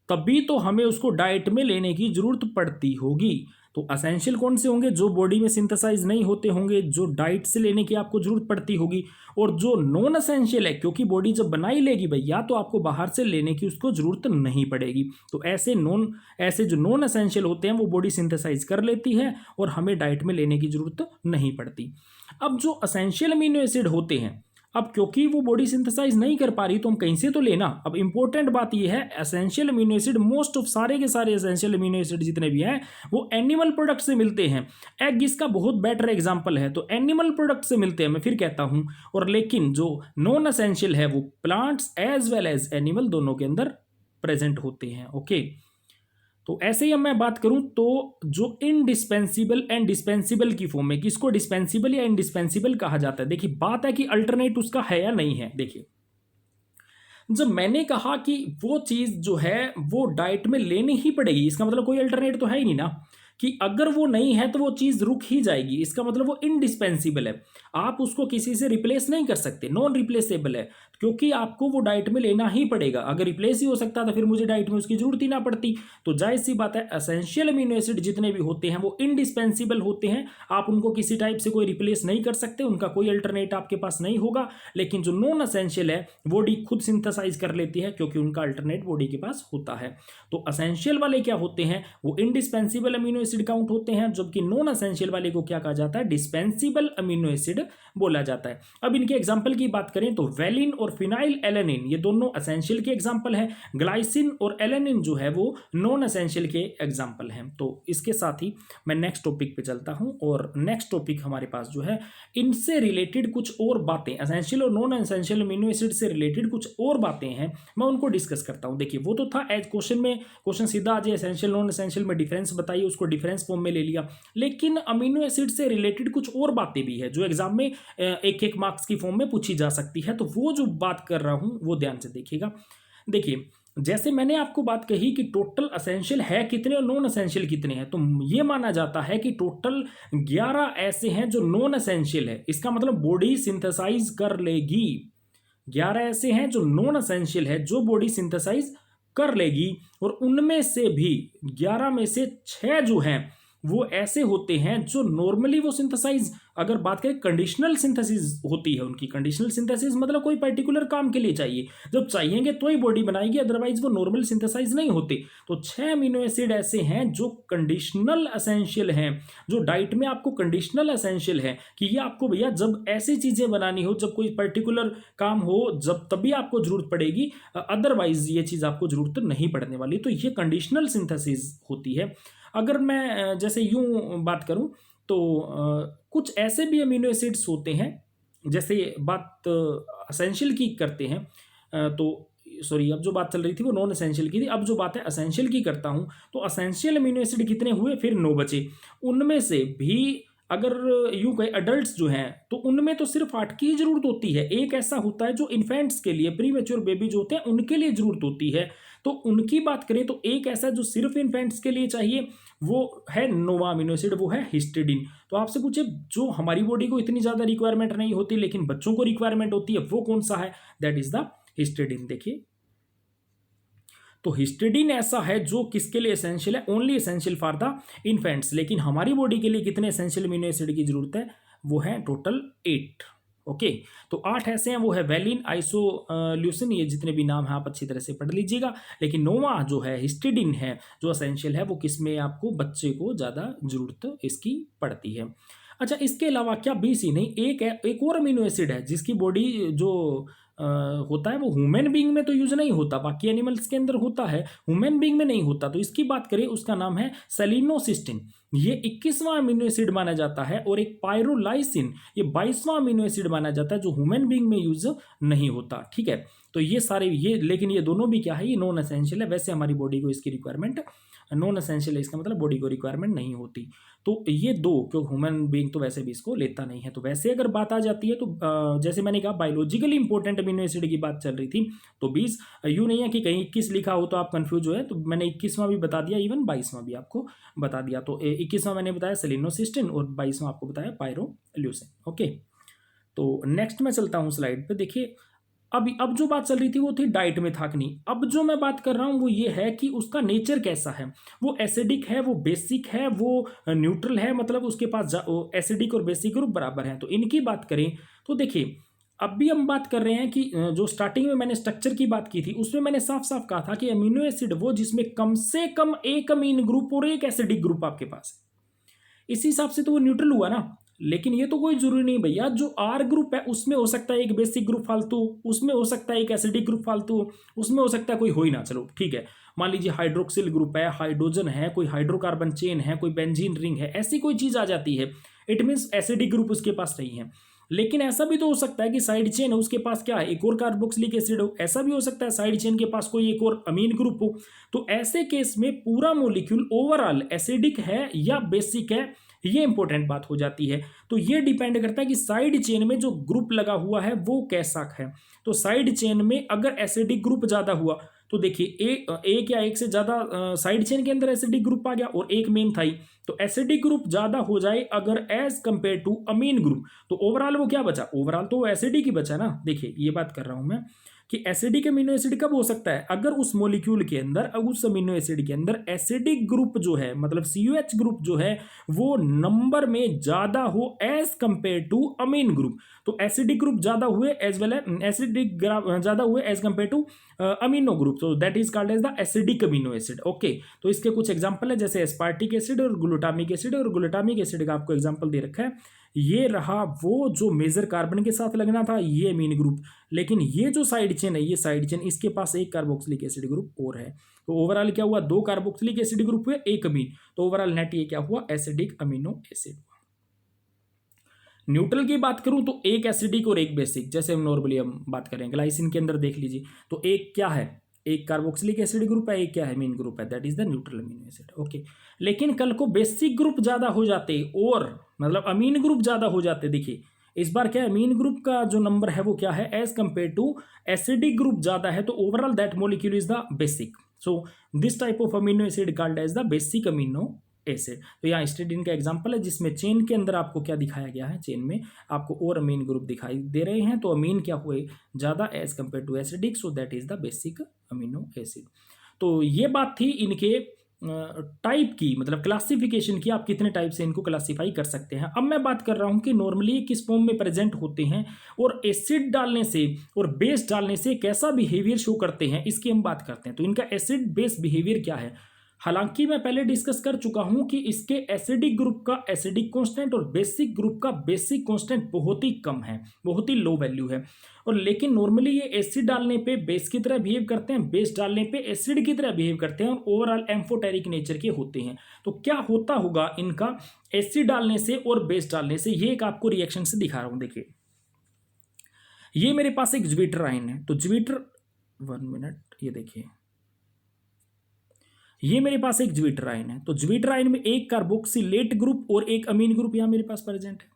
Speaker 1: तभी तो हमें उसको डाइट में लेने की जरूरत पड़ती होगी। तो असेंशियल कौन से होंगे, जो बॉडी में सिंथेसाइज नहीं होते होंगे, जो डाइट से लेने की आपको जरूरत पड़ती होगी। और जो नॉन असेंशियल है, क्योंकि बॉडी जब बना ही लेगी भैया तो आपको बाहर से लेने की उसको जरूरत नहीं पड़ेगी। तो ऐसे जो नॉन असेंशियल होते हैं वो बॉडी सिंथेसाइज कर लेती है और हमें डाइट में लेने की जरूरत नहीं पड़ती। अब जो असेंशियल अमीनो एसिड होते हैं, अब क्योंकि वो बॉडी सिंथेसाइज नहीं कर पा रही तो हम कहीं से तो लेना। अब इंपॉर्टेंट बात ये है, essential amino acid most of सारे के सारे एसेंशियल अमीनो एसिड जितने भी हैं वो एनिमल प्रोडक्ट से मिलते हैं। एग इसका बहुत बेटर एग्जांपल है, तो एनिमल प्रोडक्ट से मिलते हैं, मैं फिर कहता हूं। और लेकिन जो नॉन एसेंशियल है वो plants as well as animal दोनों के अंदर प्रेजेंट होते हैं। ओके, तो ऐसे ही अब मैं बात करूं तो जो इनडिस्पेंसिबल एंड डिस्पेंसिबल की फॉर्म में, किसको डिस्पेंसिबल या इनडिस्पेंसिबल कहा जाता है। देखिए बात है कि अल्टरनेट उसका है या नहीं है। देखिए जब मैंने कहा कि वो चीज जो है वो डाइट में लेनी ही पड़ेगी, इसका मतलब कोई अल्टरनेट तो है ही नहीं ना, कि अगर वो नहीं है तो वो चीज रुक ही जाएगी, इसका मतलब वो इनडिस्पेंसिबल है, आप उसको किसी से रिप्लेस नहीं कर सकते, नॉन रिप्लेसेबल है, क्योंकि आपको वो डाइट में लेना ही पड़ेगा। अगर रिप्लेस ही हो सकता तो फिर मुझे डाइट में उसकी जरूरत ही ना पड़ती। तो जाहिर सी बात है, एसेंशियल अमीनो एसिड जितने भी होते हैं वो इनडिस्पेंसिबल होते हैं, आप उनको किसी टाइप से कोई रिप्लेस नहीं कर सकते, उनका कोई अल्टरनेट आपके पास नहीं होगा। लेकिन जो नॉन एसेंशियल है बॉडी खुद सिंथेसाइज कर लेती है, क्योंकि उनका अल्टरनेट बॉडी के पास होता है। तो एसेंशियल वाले क्या होते हैं, वो इनडिस्पेंसिबल अमीनो एसिड काउंट होते हैं, जबकि नॉन एसेंशियल वाले को क्या कहा जाता है, डिस्पेंसिबल अमीनो एसिड बोला जाता है। अब इनके एग्जांपल की बात करें तो वेलिन और फिनाइल एलेनिन ये दोनों एसेंशियल के एग्जांपल है, ग्लाइसिन और एलेनिन जो है वो नॉन एसेंशियल के एग्जांपल हैं। तो इसके साथ ही मैं नेक्स्ट टॉपिक पे चलता हूं, और नेक्स्ट टॉपिक हमारे पास जो है इनसे रिलेटेड कुछ और बातें, एसेंशियल और नॉन एसेंशियल अमीनो एसिड से रिलेटेड कुछ और बातें हैं, मैं उनको डिस्कस करता हूं। देखिए वो तो था एज क्वेश्चन में, क्वेश्चन सीधा आ जाए एसेंशियल नॉन एसेंशियल में डिफरेंस बताइए, उसको डिफरेंस फॉर्म में ले लिया। लेकिन अमीनो एसिड से रिलेटेड कुछ और बातें भी है जो एग्जाम में एक एक मार्क्स की फॉर्म में पूछी जा सकती है, तो वो जो बात कर रहा हूं वो ध्यान से देखिएगा। देखिए जैसे मैंने आपको बात कही कि टोटल एसेंशियल है कितने और नॉन एसेंशियल कितने हैं, तो ये माना जाता है कि टोटल 11 ऐसे हैं जो नॉन एसेंशियल है, इसका मतलब बॉडी सिंथेसाइज कर लेगी। 11 ऐसे हैं जो नॉन एसेंशियल है जो बॉडी सिंथेसाइज कर लेगी, और उनमें से भी 11 में से 6 जो हैं वो ऐसे होते हैं जो नॉर्मली वो सिंथेसाइज, अगर बात करें कंडीशनल सिंथेसिस होती है उनकी, कंडीशनल सिंथेसिस मतलब कोई पर्टिकुलर काम के लिए चाहिए, जब चाहिएंगे तो ही बॉडी बनाएगी, अदरवाइज वो नॉर्मल सिंथेसाइज नहीं होते। तो 6 अमीनो एसिड ऐसे हैं जो कंडीशनल एसेंशियल हैं, जो डाइट में आपको कंडीशनल एसेंशियल है, कि ये आपको भैया जब ऐसी चीजें बनानी हो, जब कोई पर्टिकुलर काम हो, जब तभी आपको जरूरत पड़ेगी, अदरवाइज ये चीज आपको जरूरत नहीं पड़ने वाली। तो ये कंडीशनल सिंथेसिस होती है। अगर मैं जैसे यूं बात करूं तो कुछ ऐसे भी अमीनो एसिड्स होते हैं, जैसे बात असेंशियल की करते हैं, तो सॉरी अब जो बात चल रही थी वो नॉन एसेंशियल की थी, अब जो बात है असेंशियल की करता हूं, तो असेंशियल अमीनो एसिड कितने हुए, फिर 9 बचे। उनमें से भी अगर यूं कहे अडल्ट्स जो हैं तो उनमें तो सिर्फ 8 की ही जरूरत होती है। एक ऐसा होता है जो इन्फेंट्स के लिए, प्री मेच्योर बेबी जो होते हैं उनके लिए जरूरत होती है, तो उनकी बात करें तो एक ऐसा जो सिर्फ इन्फेंट्स के लिए चाहिए वो है 9वां अमीनो एसिड, वो है हिस्टिडीन। तो आपसे पूछे जो हमारी बॉडी को इतनी ज्यादा रिक्वायरमेंट नहीं होती लेकिन बच्चों को रिक्वायरमेंट होती है, वो कौन सा है, दैट इज द हिस्टिडीन। देखिए तो हिस्टिडीन ऐसा है जो किसके लिए एसेंशियल है, only essential for the infants. लेकिन हमारी बॉडी के लिए कितने एसेंशियल अमीनो एसिड की जरूरत है, वो है टोटल 8। ओके तो 8 ऐसे हैं, वो है वेलिन, आइसोल्यूसिन, ये जितने भी नाम हैं आप अच्छी तरह से पढ़ लीजिएगा। लेकिन 9वां जो है हिस्टिडीन है जो एसेंशियल है, वो किसमें आपको बच्चे को ज़्यादा जरूरत इसकी पड़ती है। अच्छा इसके अलावा क्या 20 ही नहीं, एक और अमीनो एसिड है जिसकी बॉडी जो होता है वो ह्यूमन बीइंग में तो यूज नहीं होता, बाकी एनिमल्स के अंदर होता है, ह्यूमन बीइंग में नहीं होता। तो इसकी बात करें उसका नाम है सेलिनोसिस्टिन, ये 21वां अमीनो एसिड माना जाता है, और एक पायरोलाइसिन ये 22वां अमीनो एसिड माना जाता है जो ह्यूमन बीइंग में यूज नहीं होता। ठीक है तो ये सारे ये, लेकिन ये दोनों भी क्या है, ये नॉन एसेंशियल है। वैसे हमारी बॉडी को इसकी रिक्वायरमेंट नॉन एसेंशियल है, इसका मतलब बॉडी को रिक्वायरमेंट नहीं होती। तो ये दो, क्योंकि ह्यूमन बीइंग तो वैसे भी इसको लेता नहीं है। तो वैसे अगर बात आ जाती है तो जैसे मैंने कहा बायोलॉजिकली इंपॉर्टेंट अमीनो एसिड की बात चल रही थी, तो 20 यूं नहीं है कि कहीं 21 लिखा हो तो आप कंफ्यूज हो है, तो मैंने 21वां भी बता दिया, इवन 22वां भी आपको बता दिया। तो 21वां मैंने बताया सेलिनोसिस्टिन और 22वां आपको बताया पायरोल्यूसिन। ओके तो नेक्स्ट मैं चलता हूँ स्लाइड पे। देखिए अब जो बात चल रही थी वो थी डाइट में था कि नहीं, अब जो मैं बात कर रहा हूं वो ये है कि उसका नेचर कैसा है, वो एसिडिक है, वो बेसिक है, वो न्यूट्रल है, मतलब उसके पास एसिडिक और बेसिक ग्रुप बराबर हैं। तो इनकी बात करें तो देखिए अब भी हम बात कर रहे हैं कि जो स्टार्टिंग में मैंने स्ट्रक्चर की बात की थी उसमें मैंने साफ साफ कहा था कि अमीनो एसिड वो जिसमें कम से कम एक अमीन ग्रुप और एक एसिडिक ग्रुप आपके पास है, इसी हिसाब से तो वो न्यूट्रल हुआ ना। लेकिन ये तो कोई जरूरी नहीं भैया, जो आर ग्रुप है उसमें हो सकता है एक बेसिक ग्रुप फालतू, उसमें हो सकता है एक एसिडिक ग्रुप फालतू, उसमें हो सकता है कोई हो ही ना। चलो ठीक है, मान लीजिए हाइड्रोक्सिल ग्रुप है, हाइड्रोजन है, कोई हाइड्रोकार्बन चेन है, कोई बेंजीन रिंग है, ऐसी कोई चीज आ जाती है, इट मीन्स एसिडिक ग्रुप उसके पास नहीं है। लेकिन ऐसा भी तो हो सकता है कि साइड चेन है उसके पास क्या है, एक और कार्बोक्सिलिक एसिड हो। ऐसा भी हो सकता है साइड चेन के पास कोई एक और अमीन ग्रुप हो। तो ऐसे केस में पूरा मोलिक्यूल ओवरऑल एसिडिक है या बेसिक है, ये इंपॉर्टेंट बात हो जाती है। तो ये डिपेंड करता है कि साइड चेन में जो ग्रुप लगा हुआ है वो कैसा है। तो साइड चेन में अगर एसिडिक ग्रुप ज्यादा हुआ तो देखिए एक या एक से ज्यादा साइड चेन के अंदर एसिडिक ग्रुप आ गया और एक मेन था ही, तो एसिडिक ग्रुप ज्यादा हो जाए अगर as compare to amine group, तो ओवरऑल वो क्या बचा, ओवरऑल तो एसिडिक ही बचा ना। देखिए ये बात कर रहा हूं मैं कि एसिडिक अमीनो एसिड कब हो सकता है, अगर उस मॉलिक्यूल के अंदर, उस अमीनो एसिड के अंदर एसिडिक ग्रुप जो है, मतलब COH ग्रुप जो है वो नंबर में ज्यादा हो as compare to amine group. तो एसिडिक ग्रुप ज्यादा हुए एज वेल एसिडिक ज्यादा हुए as compare to amino group, तो that is called as the acidic amino acid. Okay, तो इसके कुछ एग्जांपल है जैसे एस्पार्टिक एसिड और ग्लूटामिक एसिड, और ग्लूटामिक एसिड का आपको एग्जांपल दे रखा है, ये रहा वो जो मेजर कार्बन के साथ लगना था, ये अमीन ग्रुप, लेकिन ये जो साइड चेन है, ये साइड चेन, इसके पास एक कार्बोक्सिलिक एसिड ग्रुप और है। तो ओवरऑल क्या हुआ, दो कार्बोक्सिलिक एसिड ग्रुप हुए, एक अमीन, तो ओवरऑल नेट ये क्या हुआ, एसिडिक अमीनो एसिड। न्यूट्रल की बात करूं तो एक एसिडिक और एक बेसिक, जैसे हम नॉर्मली हम बात करें ग्लाइसिन के अंदर देख लीजिए, तो एक क्या है, एक कार्बोक्सिलिक एसिड ग्रुप है, एक क्या है, अमीन ग्रुप है, that is the neutral amino acid. Okay, लेकिन कल को बेसिक ग्रुप ज्यादा हो जाते और मतलब अमीन ग्रुप ज्यादा हो जाते, देखिए इस बार क्या है, अमीन ग्रुप का जो नंबर है वो क्या है, as compare to acidic group ज्यादा है, तो overall that molecule is the basic. So this type of amino acid called as the basic amino acid. तो यहाँ स्टेडिन का एग्जांपल है जिसमें चेन के अंदर आपको क्या दिखाया गया है, चेन में आपको और अमीन ग्रुप दिखाई दे रहे हैं, तो अमीन क्या हुए ज्यादा as compare to acidic, so that is the basic amino acid. तो ये बात थी इनके टाइप की, मतलब क्लासिफिकेशन की, आप कितने टाइप से इनको क्लासिफाई कर सकते हैं। अब मैं बात कर रहा हूं कि नॉर्मली किस फॉर्म में प्रेजेंट होते हैं और एसिड डालने से और बेस डालने से कैसा बिहेवियर शो करते हैं, इसकी हम बात करते हैं। तो इनका एसिड बेस बिहेवियर क्या है, हालांकि मैं पहले डिस्कस कर चुका हूं कि इसके एसिडिक ग्रुप का एसिडिक कांस्टेंट और बेसिक ग्रुप का बेसिक कांस्टेंट बहुत ही कम है, बहुत ही लो वैल्यू है, और लेकिन नॉर्मली ये एसिड डालने पे बेस की तरह बिहेव करते हैं, बेस डालने पे एसिड की तरह बिहेव करते हैं, और ओवरऑल एम्फोटेरिक नेचर के होते हैं। तो क्या होता होगा इनका एसिड डालने से और बेस डालने से, ये एक आपको रिएक्शन से दिखा रहा हूं। देखिए ये मेरे पास एक ज्विटर आयन है, तो ज्विटर, 1 मिनट, ये देखिए ये मेरे पास एक ज्विटर आयन है, तो ज्विटर आयन में एक कार्बोक्सिलेट ग्रुप और एक अमीन ग्रुप यहां मेरे पास प्रेजेंट है।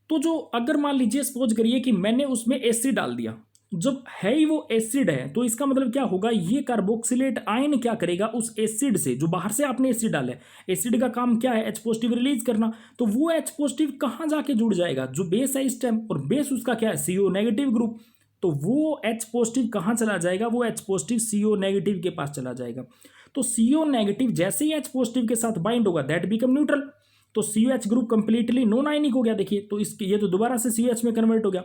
Speaker 1: तो जो अगर मान लीजिए सपोज करिए कि मैंने उसमें एसिड डाल दिया, जब है ही वो एसिड है, तो इसका मतलब क्या होगा, ये कार्बोक्सिलेट आयन क्या करेगा उस एसिड से, जो बाहर से आपने एसिड डाला है, एसिड का काम क्या है, H पॉजिटिव रिलीज करना, तो वो H पॉजिटिव कहां जाके जुड़ जाएगा, जो बेस है इस टाइम, और बेस उसका क्या है, CO नेगेटिव ग्रुप, तो वो H पॉजिटिव कहां चला जाएगा, वो H पॉजिटिव CO नेगेटिव के पास चला जाएगा। तो CO नेगेटिव जैसे ही H पॉजिटिव के साथ बाइंड होगा, दैट बिकम न्यूट्रल, तो COH group completely non ionic हो गया। देखिए तो इसके ये तो दोबारा से COH में कन्वर्ट हो गया।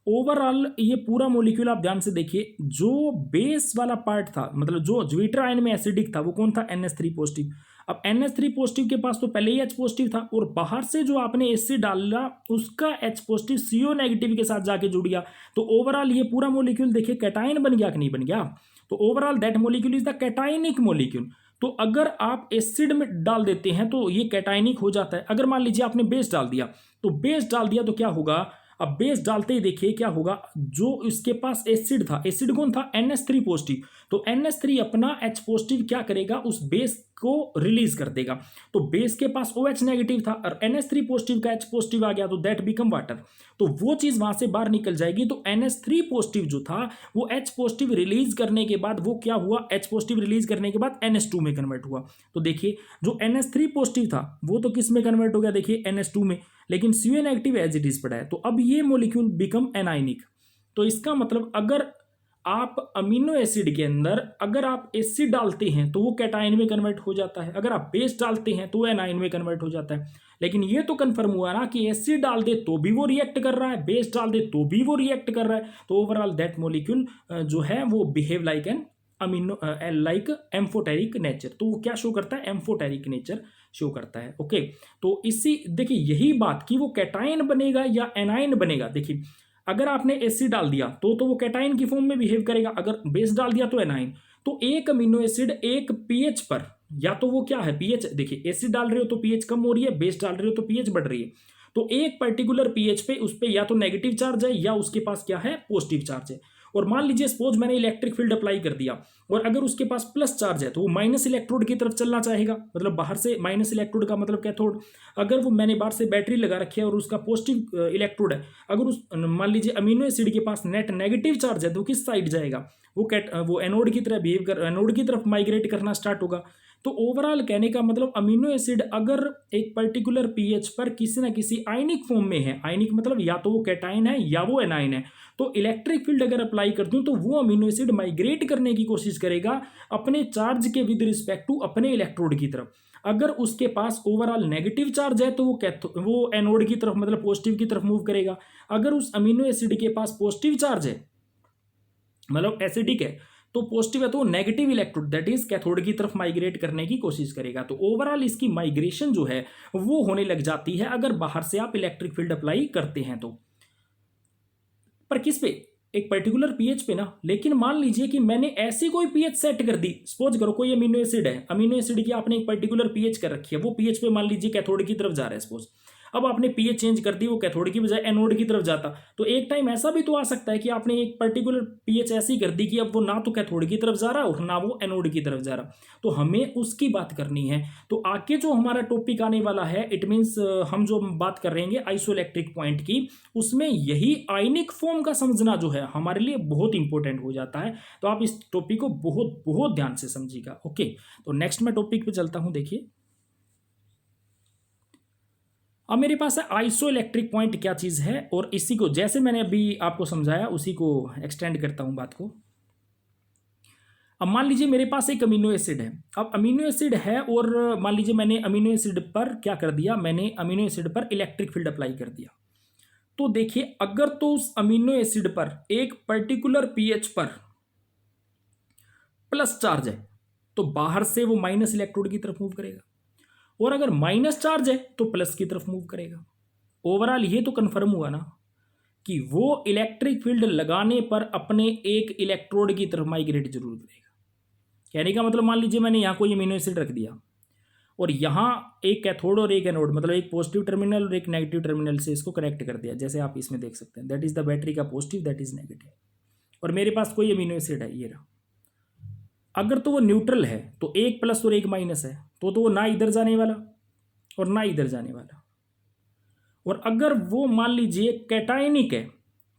Speaker 1: ओवरऑल ये पूरा मॉलिक्यूल आप ध्यान से देखिए, जो बेस वाला पार्ट था, मतलब जो ज्विटर आयन में एसिडिक था, वो कौन था, NH3 पॉजिटिव। अब NH3 पॉजिटिव के पास तो पहले ही H पॉजिटिव था, और बाहर से जो आपने एसिड डाला उसका H पॉजिटिव CO नेगेटिव के साथ जाके जुड़ गया, तो ओवरऑल ये पूरा मॉलिक्यूल देखिए कैटायन बन गया कि नहीं बन गया। तो overall that molecule is the cationic molecule. तो अगर आप एसिड में डाल देते हैं तो ये कैटायनिक हो जाता है। अगर मान लीजिए आपने बेस डाल दिया, तो बेस डाल दिया तो क्या होगा, अब बेस डालते ही देखिए क्या होगा, जो इसके पास एसिड था, एसिड कौन था, NH3 पॉजिटिव, तो NH3 अपना H पॉजिटिव क्या करेगा, उस बेस को रिलीज कर देगा। तो बेस के पास OH नेगेटिव था और NH3 पॉजिटिव का H पॉजिटिव आ गया, तो दैट बिकम वाटर, तो वो चीज वहां से बाहर निकल जाएगी। तो NH3 पॉजिटिव जो था वो H पॉजिटिव रिलीज करने के बाद वो क्या हुआ, H पॉजिटिव रिलीज करने के बाद NH2 में कन्वर्ट हुआ। तो देखिए जो NH3 पॉजिटिव था वो तो किस में कन्वर्ट हो गया, देखिए NH2 में, लेकिन CO negative as it is पड़ा है, तो अब ये मॉलिक्यूल बिकम एनाइनिक। तो इसका मतलब अगर आप अमीनो एसिड के अंदर अगर आप एसिड डालते हैं तो वो कैटायन में कन्वर्ट हो जाता है, अगर आप बेस डालते हैं तो वो एनाइन में कन्वर्ट हो जाता है। लेकिन ये तो कंफर्म हुआ ना कि एसिड डाल दे तो भी वो रिएक्ट कर रहा है, बेस डाल दे तो भी वो रिएक्ट कर रहा है, तो ओवरऑल दैट मॉलिक्यूल जो है वो behave like an amino like amphoteric nature. तो वो क्या शो करता है, एम्फोटेरिक नेचर शो करता है। ओके, तो इसी देखिए यही बात कि वो कैटायन बनेगा या एनाइन बनेगा। देखिए अगर आपने एसिड डाल दिया तो वो कैटायन की फॉर्म में बिहेव करेगा, अगर बेस डाल दिया तो एनाइन। तो एक अमीनो एसिड एक पीएच पर, या तो वो क्या है पीएच, देखिए एसिड डाल रहे हो तो पीएच कम हो रही है, बेस डाल रहे हो तो पीएच बढ़ रही है। तो एक पर्टिकुलर पीएच पे उस पे या तो नेगेटिव चार्ज है या उसके पास क्या है, पॉजिटिव चार्ज है। और मान लीजिए सपोज मैंने इलेक्ट्रिक फील्ड अप्लाई कर दिया और अगर उसके पास प्लस चार्ज है तो वो माइनस इलेक्ट्रोड की तरफ चलना चाहेगा, मतलब बाहर से माइनस इलेक्ट्रोड का मतलब कैथोड। अगर वो मैंने बाहर से बैटरी लगा रखी है और उसका पॉजिटिव इलेक्ट्रोड है, अगर उस मान लीजिए अमीनो एसिड के पास नेट नेगेटिव चार्ज है तो किस साइड जाएगा, वो एनोड की तरह बिहेव कर, एनोड की तरफ माइग्रेट करना स्टार्ट होगा। तो ओवरऑल कहने का मतलब अमीनो एसिड अगर एक पर्टिकुलर पीएच पर किसी ना किसी आयनिक फॉर्म में है, आयनिक मतलब या तो वो कैटाइन है या वो एनाइन है, तो इलेक्ट्रिक फील्ड अगर अप्लाई कर दूं तो वो अमीनो एसिड माइग्रेट करने की कोशिश करेगा अपने चार्ज के विद रिस्पेक्ट टू अपने इलेक्ट्रोड की तरफ। अगर उसके पास ओवरऑल नेगेटिव चार्ज है तो वो एनोड की तरफ मतलब पॉजिटिव की तरफ मूव करेगा। अगर उस अमीनो एसिड के पास पॉजिटिव चार्ज है मतलब एसिडिक है तो पॉजिटिव है तो negative electrode that is cathode की तरफ माइग्रेट करने की कोशिश करेगा। तो ओवरऑल इसकी माइग्रेशन जो है वो होने लग जाती है अगर बाहर से आप इलेक्ट्रिक फील्ड अप्लाई करते हैं तो। पर किस पे, एक पर्टिकुलर पीएच पे ना। लेकिन मान लीजिए कि मैंने ऐसी कोई पीएच सेट कर दी, सपोज करो कोई अमीनो एसिड है, अमीनो एसिड की आपने एक पर्टिकुलर पीएच कर रखी है, वो पीएच पे मान लीजिए कैथोड की तरफ जा रहा है सपोज। अब आपने पीएच चेंज कर दी, वो कैथोड की बजाय एनोड की तरफ जाता, तो एक टाइम ऐसा भी तो आ सकता है कि आपने एक पर्टिकुलर पीएच ऐसी कर दी कि अब वो ना तो कैथोड की तरफ जा रहा और ना वो एनोड की तरफ जा रहा, तो हमें उसकी बात करनी है। तो आगे जो हमारा टॉपिक आने वाला है, इट मीन्स हम जो बात कर रहे हैं आइसोइलेक्ट्रिक पॉइंट की, उसमें यही आयनिक फॉर्म का समझना जो है हमारे लिए बहुत इंपॉर्टेंट हो जाता है। तो आप इस टॉपिक को बहुत बहुत ध्यान से समझिएगा। ओके, तो नेक्स्ट मैं टॉपिक पे चलता हूं। देखिए अब मेरे पास है आइसोइलेक्ट्रिक पॉइंट क्या चीज है, और इसी को जैसे मैंने अभी आपको समझाया उसी को एक्सटेंड करता हूं बात को। अब मान लीजिए मेरे पास एक अमीनो एसिड है। अब अमीनो एसिड है और मान लीजिए मैंने अमीनो एसिड पर क्या कर दिया, मैंने अमीनो एसिड पर इलेक्ट्रिक फील्ड अप्लाई कर दिया। तो देखिए अगर तो उस अमीनो एसिड पर एक पर्टिकुलर पीएच पर प्लस चार्ज है तो बाहर से वो माइनस इलेक्ट्रोड की तरफ मूव करेगा, और अगर माइनस चार्ज है तो प्लस की तरफ मूव करेगा। ओवरऑल ये तो कंफर्म हुआ ना कि वो इलेक्ट्रिक फील्ड लगाने पर अपने एक इलेक्ट्रोड की तरफ माइग्रेट जरूर करेगा। कहने का मतलब मान लीजिए मैंने यहाँ कोई अमीनो एसिड रख दिया और यहाँ एक कैथोड और एक एनोड, मतलब एक पॉजिटिव टर्मिनल और एक नेगेटिव टर्मिनल से इसको कनेक्ट कर दिया, जैसे आप इसमें देख सकते हैं दैट इज द बैटरी का पॉजिटिव दैट इज नेगेटिव। और मेरे पास कोई अमीनो एसिड है ये रहा, अगर तो वो न्यूट्रल है तो एक प्लस और एक माइनस है तो वो ना इधर जाने वाला और ना इधर जाने वाला। और अगर वो मान लीजिए कैटाइनिक है,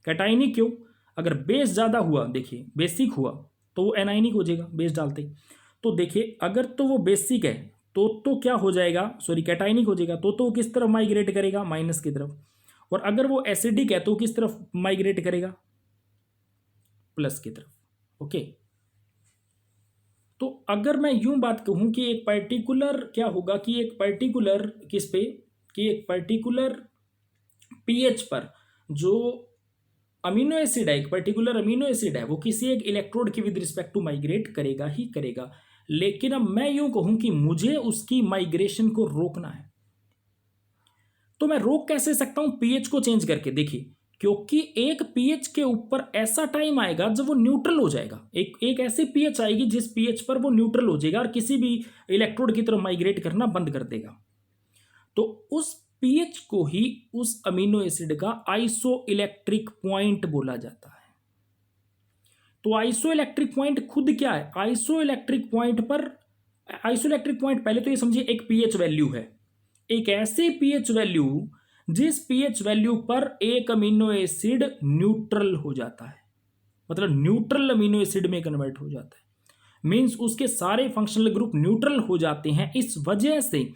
Speaker 1: कैटाइनिक क्यों, अगर बेस ज़्यादा हुआ, देखिए बेसिक हुआ तो वो एनाइनिक हो जाएगा बेस डालते ही। तो देखिए अगर तो वो बेसिक है तो क्या हो जाएगा, सॉरी कैटाइनिक हो जाएगा तो किस तरफ माइग्रेट करेगा, माइनस की तरफ। और अगर वो एसिडिक है तो किस तरफ माइग्रेट करेगा, प्लस की तरफ। ओके, तो अगर मैं यूं बात कहूं कि एक पर्टिकुलर क्या होगा कि एक पर्टिकुलर किस पे, कि एक पर्टिकुलर पीएच पर जो अमीनो एसिड है, एक पर्टिकुलर अमीनो एसिड है, वो किसी एक इलेक्ट्रोड की विद रिस्पेक्ट टू माइग्रेट करेगा ही करेगा। लेकिन अब मैं यूं कहूं कि मुझे उसकी माइग्रेशन को रोकना है, तो मैं रोक कैसे सकता हूं, पीएच को चेंज करके। देखिए क्योंकि एक पीएच के ऊपर ऐसा टाइम आएगा जब वो न्यूट्रल हो जाएगा, एक ऐसी पीएच आएगी जिस पीएच पर वो न्यूट्रल हो जाएगा और किसी भी इलेक्ट्रोड की तरफ माइग्रेट करना बंद कर देगा। तो उस पीएच को ही उस अमीनो एसिड का आइसोइलेक्ट्रिक पॉइंट बोला जाता है। तो आइसोइलेक्ट्रिक पॉइंट खुद क्या है, आइसोइलेक्ट्रिक पॉइंट पर, आइसोइलेक्ट्रिक पॉइंट पहले तो ये समझिए एक पीएच वैल्यू है, एक ऐसी पीएच वैल्यू जिस पीएच वैल्यू पर एक अमीनो एसिड न्यूट्रल हो जाता है, मतलब न्यूट्रल अमीनो एसिड में कन्वर्ट हो जाता है, मींस उसके सारे फंक्शनल ग्रुप न्यूट्रल हो जाते हैं। इस वजह से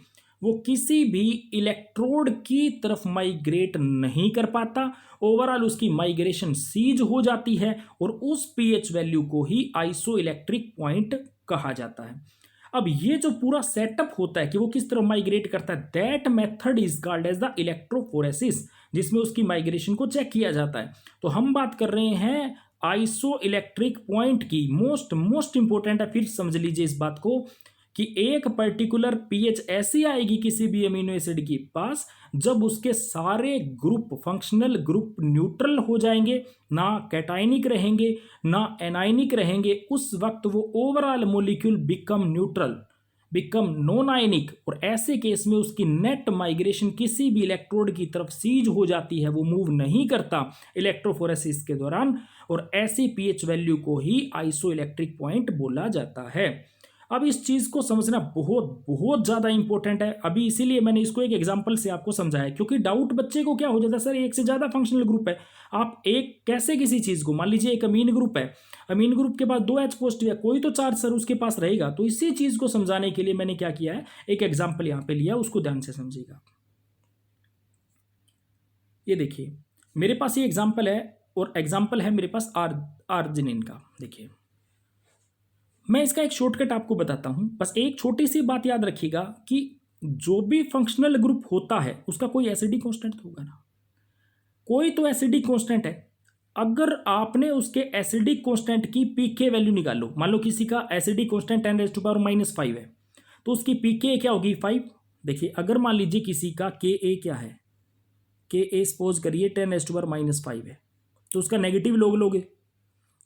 Speaker 1: वो किसी भी इलेक्ट्रोड की तरफ माइग्रेट नहीं कर पाता, ओवरऑल उसकी माइग्रेशन सीज हो जाती है और उस पीएच वैल्यू को ही आइसोइलेक्ट्रिक पॉइंट कहा जाता है। अब ये जो पूरा सेटअप होता है कि वो किस तरह माइग्रेट करता है, that method is called as the electrophoresis, जिसमें उसकी माइग्रेशन को चेक किया जाता है। तो हम बात कर रहे हैं आइसोइलेक्ट्रिक पॉइंट की। मोस्ट इंपॉर्टेंट है, फिर समझ लीजिए इस बात को कि एक पर्टिकुलर पीएच ऐसी आएगी किसी भी अमीनो एसिड के पास जब उसके सारे ग्रुप, फंक्शनल ग्रुप न्यूट्रल हो जाएंगे, ना कैटाइनिक रहेंगे ना एनाइनिक रहेंगे, उस वक्त वो overall molecule become neutral become non ionic, और ऐसे केस में उसकी नेट माइग्रेशन किसी भी इलेक्ट्रोड की तरफ सीज हो जाती है, वो मूव नहीं करता इलेक्ट्रोफोरेसिस के दौरान, और ऐसे पीएच वैल्यू को ही आइसो इलेक्ट्रिक पॉइंट बोला जाता है। अब इस चीज को समझना बहुत बहुत ज्यादा इंपॉर्टेंट है। अभी इसीलिए मैंने इसको एक एग्जांपल से आपको समझाया, क्योंकि डाउट बच्चे को क्या हो जाता है, सर एक से ज्यादा फंक्शनल ग्रुप है, आप एक कैसे किसी चीज को, मान लीजिए एक अमीन ग्रुप है, अमीन ग्रुप के पास 2 H पॉजिटिव है, कोई तो चार्ज सर उसके पास रहेगा। तो इसी चीज को समझाने के लिए मैंने क्या किया है, एक एग्जाम्पल यहां पे लिया, उसको ध्यान से समझिएगा। ये देखिए मेरे पास ये एग्जाम्पल है, और एग्जाम्पल है मेरे पास आर्जिनिन का। देखिए मैं इसका एक शॉर्टकट आपको बताता हूं, बस एक छोटी सी बात याद रखिएगा कि जो भी फंक्शनल ग्रुप होता है उसका कोई एसिडिक कांस्टेंट तो होगा ना, कोई तो एसिडिक कांस्टेंट है। अगर आपने उसके एसिडिक कांस्टेंट की पीके वैल्यू निकालो, मान लो किसी का एसिडिक कांस्टेंट 10⁻⁻5 है, तो उसकी पीके क्या होगी 5। देखिए अगर मान लीजिए किसी का के ए क्या है, के ए सपोज करिए 10⁻⁻5 है, तो उसका नेगेटिव लोग लोगे,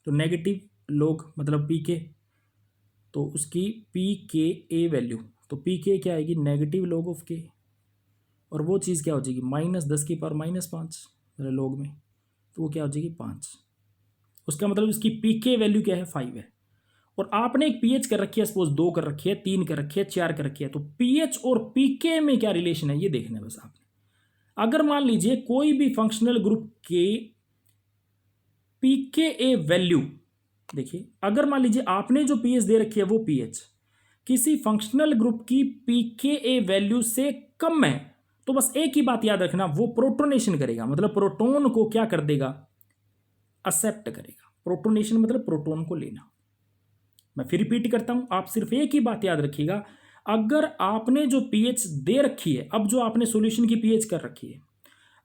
Speaker 1: तो नेगेटिव लोग मतलब पीके, तो उसकी पी के ए वैल्यू, तो पी के क्या आएगी नेगेटिव लॉग ऑफ के, और वो चीज़ क्या हो जाएगी -10⁻⁻5 मतलब लॉग में, तो वो क्या हो जाएगी 5। उसका मतलब इसकी पी के वैल्यू क्या है 5 है। और आपने एक पीएच कर रखी है, सपोज 2 कर रखी है, 3 कर रखी है, 4 कर रखी है, तो पीएच और पीके में क्या रिलेशन है ये देखना है बस आपने। अगर मान लीजिए कोई भी फंक्शनल ग्रुप के पीके ए वैल्यू, देखिए अगर मान लीजिए आपने जो पीएच दे रखी है वो पीएच किसी फंक्शनल ग्रुप की पीके वैल्यू से कम है, तो बस एक ही बात याद रखना, वो प्रोटोनेशन करेगा, मतलब प्रोटोन को क्या कर देगा, एक्सेप्ट करेगा। प्रोटोनेशन मतलब प्रोटोन को लेना। मैं फिर रिपीट करता हूं, आप सिर्फ एक ही बात याद रखिएगा, अगर आपने जो पीएच दे रखी है, अब जो आपने सॉल्यूशन की पीएच कर रखी है,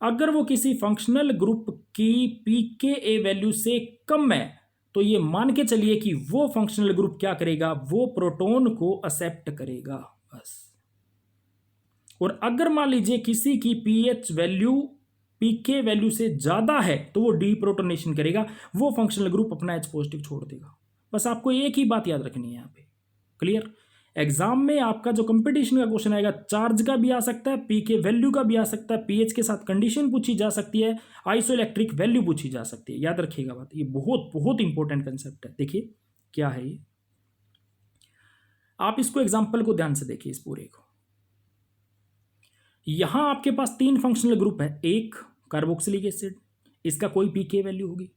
Speaker 1: अगर वो किसी फंक्शनल ग्रुप की पीके वैल्यू से कम है, तो ये मान के चलिए कि वो फंक्शनल ग्रुप क्या करेगा, वो प्रोटोन को एक्सेप्ट करेगा बस। और अगर मान लीजिए किसी की पीएच वैल्यू पीके वैल्यू से ज्यादा है, तो वो डीप्रोटोनेशन करेगा, वो फंक्शनल ग्रुप अपना H पॉजिटिव छोड़ देगा। बस आपको एक ही बात याद रखनी है यहाँ पे। क्लियर? एग्जाम में आपका जो कंपटीशन का क्वेश्चन आएगा, चार्ज का भी आ सकता है, पीके वैल्यू का भी आ सकता है, पीएच के साथ कंडीशन पूछी जा सकती है, आइसोइलेक्ट्रिक वैल्यू पूछी जा सकती है। याद रखिएगा बात, ये बहुत बहुत इंपॉर्टेंट कंसेप्ट है। देखिए क्या है ये, आप इसको एग्जाम्पल को ध्यान से देखिए, इस पूरे को। यहां आपके पास 3 फंक्शनल ग्रुप है, एक कार्बोक्सिलिक एसिड, इसका कोई पीके वैल्यू होगी,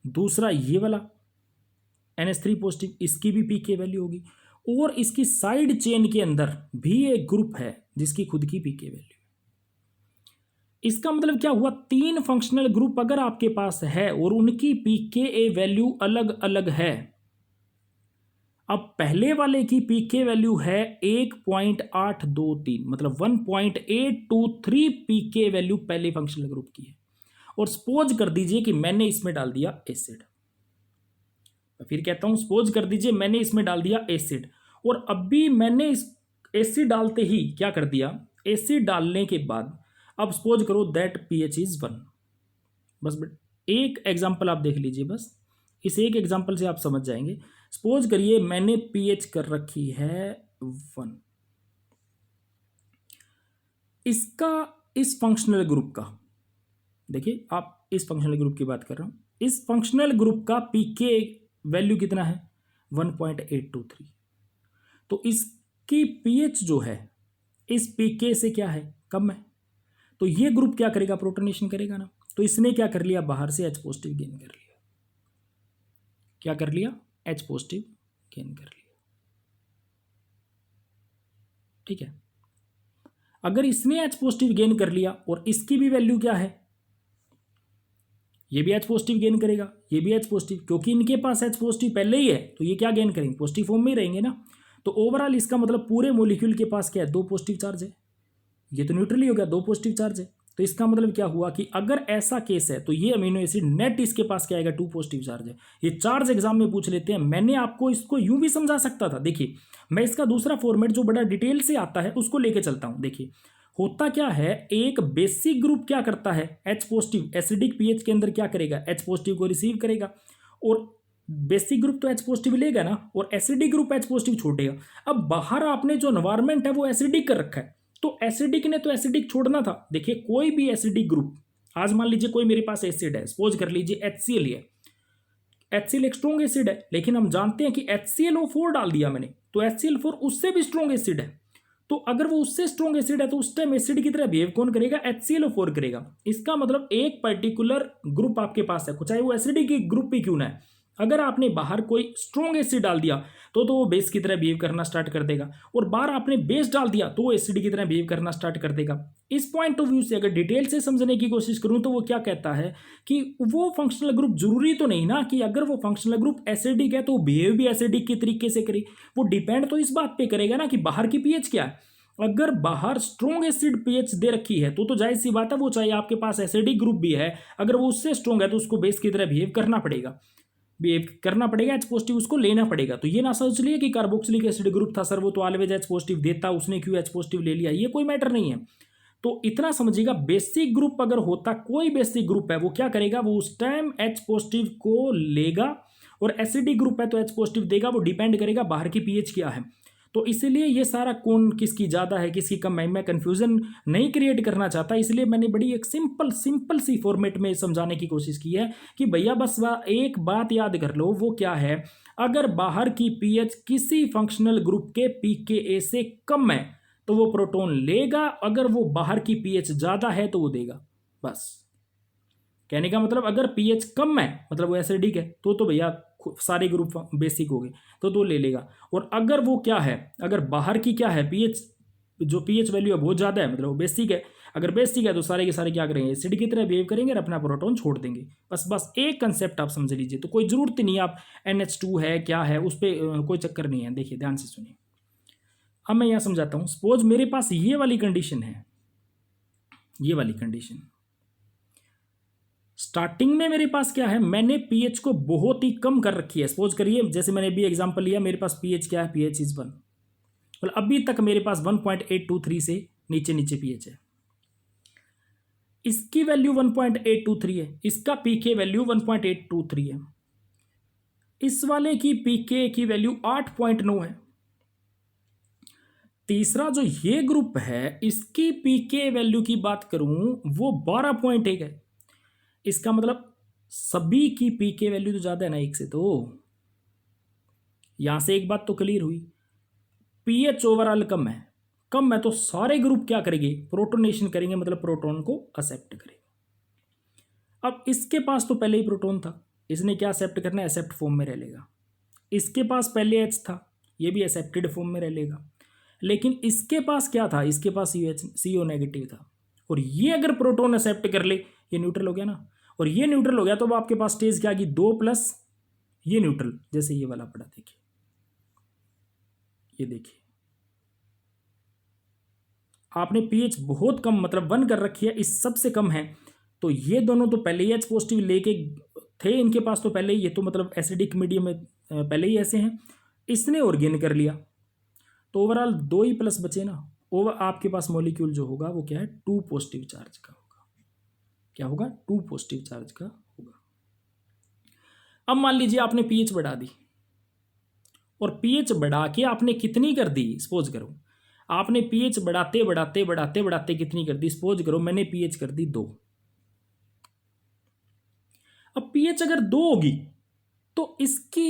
Speaker 1: दूसरा ये वाला NH3 पॉजिटिव, इसकी भी पीके वैल्यू होगी, और इसकी साइड चेन के अंदर भी एक ग्रुप है जिसकी खुद की पीके वैल्यू। इसका मतलब क्या हुआ, 3 फंक्शनल ग्रुप अगर आपके पास है और उनकी पीके वैल्यू अलग अलग है। अब पहले वाले की पीके वैल्यू है 1.823, मतलब 1.823 पीके वैल्यू पहले फंक्शनल ग्रुप की है, और सपोज कर दीजिए कि मैंने इसमें डाल दिया एसिड। फिर कहता हूं सपोज कर दीजिए मैंने इसमें डाल दिया एसिड, और अभी मैंने इस एसिड डालते ही क्या कर दिया, एसिड डालने के बाद अब सपोज करो दैट पीएच इज 1। बस एक एग्जांपल आप देख लीजिए, बस इस एक एग्जांपल से आप समझ जाएंगे। सपोज करिए मैंने पीएच कर रखी है 1, इसका इस फंक्शनल ग्रुप का, देखिए आप इस फंक्शनल ग्रुप की बात कर रहा हूं, इस फंक्शनल ग्रुप का पीके वैल्यू कितना है 1.823, तो इसकी पीएच जो है इस पीके से क्या है कम है, तो ये ग्रुप क्या करेगा, प्रोटोनेशन करेगा ना। तो इसने क्या कर लिया, बाहर से H पॉजिटिव गेन कर लिया। क्या कर लिया, H पॉजिटिव गेन कर लिया। ठीक है, अगर इसने H पॉजिटिव गेन कर लिया और इसकी भी वैल्यू क्या है, ये भी H पॉजिटिव गेन करेगा, ये भी H पॉजिटिव, क्योंकि इनके पास H पॉजिटिव पहले ही है, तो ये क्या गेन करेंगे, पॉजिटिव फॉर्म में ही रहेंगे ना। तो ओवरऑल इसका मतलब पूरे मॉलिक्यूल के पास क्या है, 2 पॉजिटिव चार्ज है, ये तो न्यूट्रल ही हो गया, 2 पॉजिटिव चार्ज है। तो इसका मतलब क्या हुआ कि अगर ऐसा केस है तो ये अमीनो एसिड नेट इसके पास क्या आएगा, 2 पॉजिटिव चार्ज है। ये चार्ज एग्जाम में पूछ लेते हैं, मैंने आपको इसको यूं भी समझा सकता था। देखिए मैं इसका दूसरा फॉर्मेट जो बड़ा डिटेल से आता है उसको लेके चलता हूं। देखिए होता क्या है, एक बेसिक ग्रुप क्या करता है, H पॉजिटिव एसिडिक पीएच के अंदर क्या करेगा, H पॉजिटिव को रिसीव करेगा, और बेसिक ग्रुप तो H पॉजिटिव लेगा ना, और एसिडिक ग्रुप H पॉजिटिव छोड़ेगा। अब बाहर आपने जो एनवायरमेंट है वो एसिडिक कर रखा है, तो एसिडिक ने तो एसिडिक छोड़ना था। देखिए कोई भी एसिडिक ग्रुप, आज मान लीजिए कोई मेरे पास एसिड है, सपोज कर लीजिए HCl है, HCl एक स्ट्रॉन्ग एसिड है, लेकिन हम जानते हैं कि HClO4 डाल दिया मैंने, तो HCl4 उससे भी स्ट्रॉन्ग एसिड है। तो अगर वो उससे स्ट्रॉन्ग एसिड है तो उस टाइम एसिड की तरह बिहेव कौन करेगा? HClO4 करेगा। इसका मतलब एक पर्टिकुलर ग्रुप आपके पास है, चाहे वो एसिडिक ग्रुप भी क्यों ना है, अगर आपने बाहर कोई स्ट्रॉन्ग एसिड डाल दिया तो वो बेस की तरह बिहेव करना स्टार्ट कर देगा, और बाहर आपने बेस डाल दिया तो वो एसिड की तरह बिहेव करना स्टार्ट कर देगा। इस पॉइंट ऑफ व्यू से अगर डिटेल से समझने की कोशिश करूं तो वो क्या कहता है कि वो फंक्शनल ग्रुप जरूरी तो नहीं ना कि अगर वो फंक्शनल ग्रुप एसिडिक है तो बिहेव भी एसिडिक के तरीके से करे। वो डिपेंड तो इस बात पे करेगा ना कि बाहर की पीएच क्या है। अगर बाहर स्ट्रॉन्ग एसिड पीएच दे रखी है तो जाहिर सी बात है वो चाहे आपके पास एसिडिक ग्रुप भी है, अगर वो उससे स्ट्रॉन्ग है तो उसको बेस की तरह बिहेव करना पड़ेगा, H पॉजिटिव उसको लेना पड़ेगा। तो ये ना सोच लिए कि कार्बोक्सिलिक एसिड ग्रुप था सर वो तो ऑलवेज H पॉजिटिव देता, उसने क्यों H पॉजिटिव ले लिया, ये कोई मैटर नहीं है। तो इतना समझिएगा, बेसिक ग्रुप अगर होता, कोई बेसिक ग्रुप है, वो क्या करेगा, वो उस टाइम H पॉजिटिव को लेगा, और एसिडिक ग्रुप है तो H पॉजिटिव देगा। वो डिपेंड करेगा बाहर की पीएच क्या है। तो इसलिए ये सारा कौन किसकी ज़्यादा है किसकी कम है, मैं कन्फ्यूज़न नहीं क्रिएट करना चाहता, इसलिए मैंने बड़ी एक सिंपल सी फॉर्मेट में समझाने की कोशिश की है कि भैया बस एक बात याद कर लो, वो क्या है, अगर बाहर की पीएच किसी फंक्शनल ग्रुप के pKa से कम है तो वो प्रोटॉन लेगा, अगर वो बाहर की पीएच ज़्यादा है तो वो देगा। बस कहने का मतलब अगर पीएच कम है मतलब वो एसिडिक है तो भैया सारे ग्रुप बेसिक हो गए तो ले लेगा। और अगर वो क्या है, अगर बाहर की क्या है पीएच, जो पीएच वैल्यू है बहुत ज़्यादा है मतलब वो बेसिक है, अगर बेसिक है तो सारे के सारे क्या करेंगे, एसिड की तरह बिहेव करेंगे और अपना प्रोटॉन छोड़ देंगे। बस एक कंसेप्ट आप समझ लीजिए, तो कोई ज़रूरत नहीं आप NH2 है क्या है उस पर कोई चक्कर नहीं है। देखिए ध्यान से सुनिए, अब मैं यहाँ समझाता हूँ। सपोज मेरे पास ये वाली कंडीशन है, ये वाली कंडीशन स्टार्टिंग में मेरे पास क्या है, मैंने पीएच को बहुत ही कम कर रखी है। सपोज करिए जैसे मैंने भी एग्जांपल लिया, मेरे पास पीएच क्या है, पीएच इज 1, मतलब अभी तक मेरे पास 1.823 से नीचे नीचे पीएच है, इसकी वैल्यू 1.823 है, इसका पीके वैल्यू 1.823 है, इस वाले की पीके की वैल्यू 8.9 है, तीसरा जो ये ग्रुप है इसकी पीके वैल्यू की बात करूं वो 12.1 है। इसका मतलब सभी की पीके वैल्यू तो ज्यादा है ना एक से, तो यहां से एक बात तो क्लियर हुई, पीएच ओवरऑल कम है तो सारे ग्रुप क्या करेंगे, प्रोटोनेशन करेंगे, मतलब प्रोटॉन को एक्सेप्ट करेंगे। अब इसके पास तो पहले ही प्रोटॉन था, इसने क्या एक्सेप्ट करना है, एक्सेप्ट फॉर्म में रह लेगा। इसके पास पहले एच था, ये भी एक्सेप्टेड फॉर्म में रह लेगा। लेकिन इसके पास क्या था, इसके पास CO नेगेटिव था, और ये अगर प्रोटॉन एक्सेप्ट कर ले, ये न्यूट्रल हो गया ना, और ये न्यूट्रल हो गया तो अब आपके पास स्टेज क्या आएगी, 2 प्लस ये न्यूट्रल, जैसे ये वाला पड़ा, देखिए ये देखिए आपने पीएच बहुत कम मतलब 1 कर रखी है, इस सबसे कम है, तो ये दोनों तो पहले ही H पॉजिटिव लेके थे, इनके पास तो पहले ही, ये तो मतलब एसिडिक मीडियम में पहले ही ऐसे हैं, इसने और गेन कर लिया, तो ओवरऑल 2 ही प्लस बचे ना। ओवर आपके पास मॉलिक्यूल जो होगा वो क्या है, 2 पॉजिटिव चार्ज का होगा। क्या होगा, 2 पॉजिटिव चार्ज का होगा। अब मान लीजिए आपने पीएच बढ़ा दी, और पीएच बढ़ा के आपने कितनी कर दी, सपोज करो आपने पीएच बढ़ाते बढ़ाते बढ़ाते बढ़ाते कितनी कर दी, सपोज करो मैंने पीएच कर दी 2। अब पीएच अगर 2 होगी तो इसकी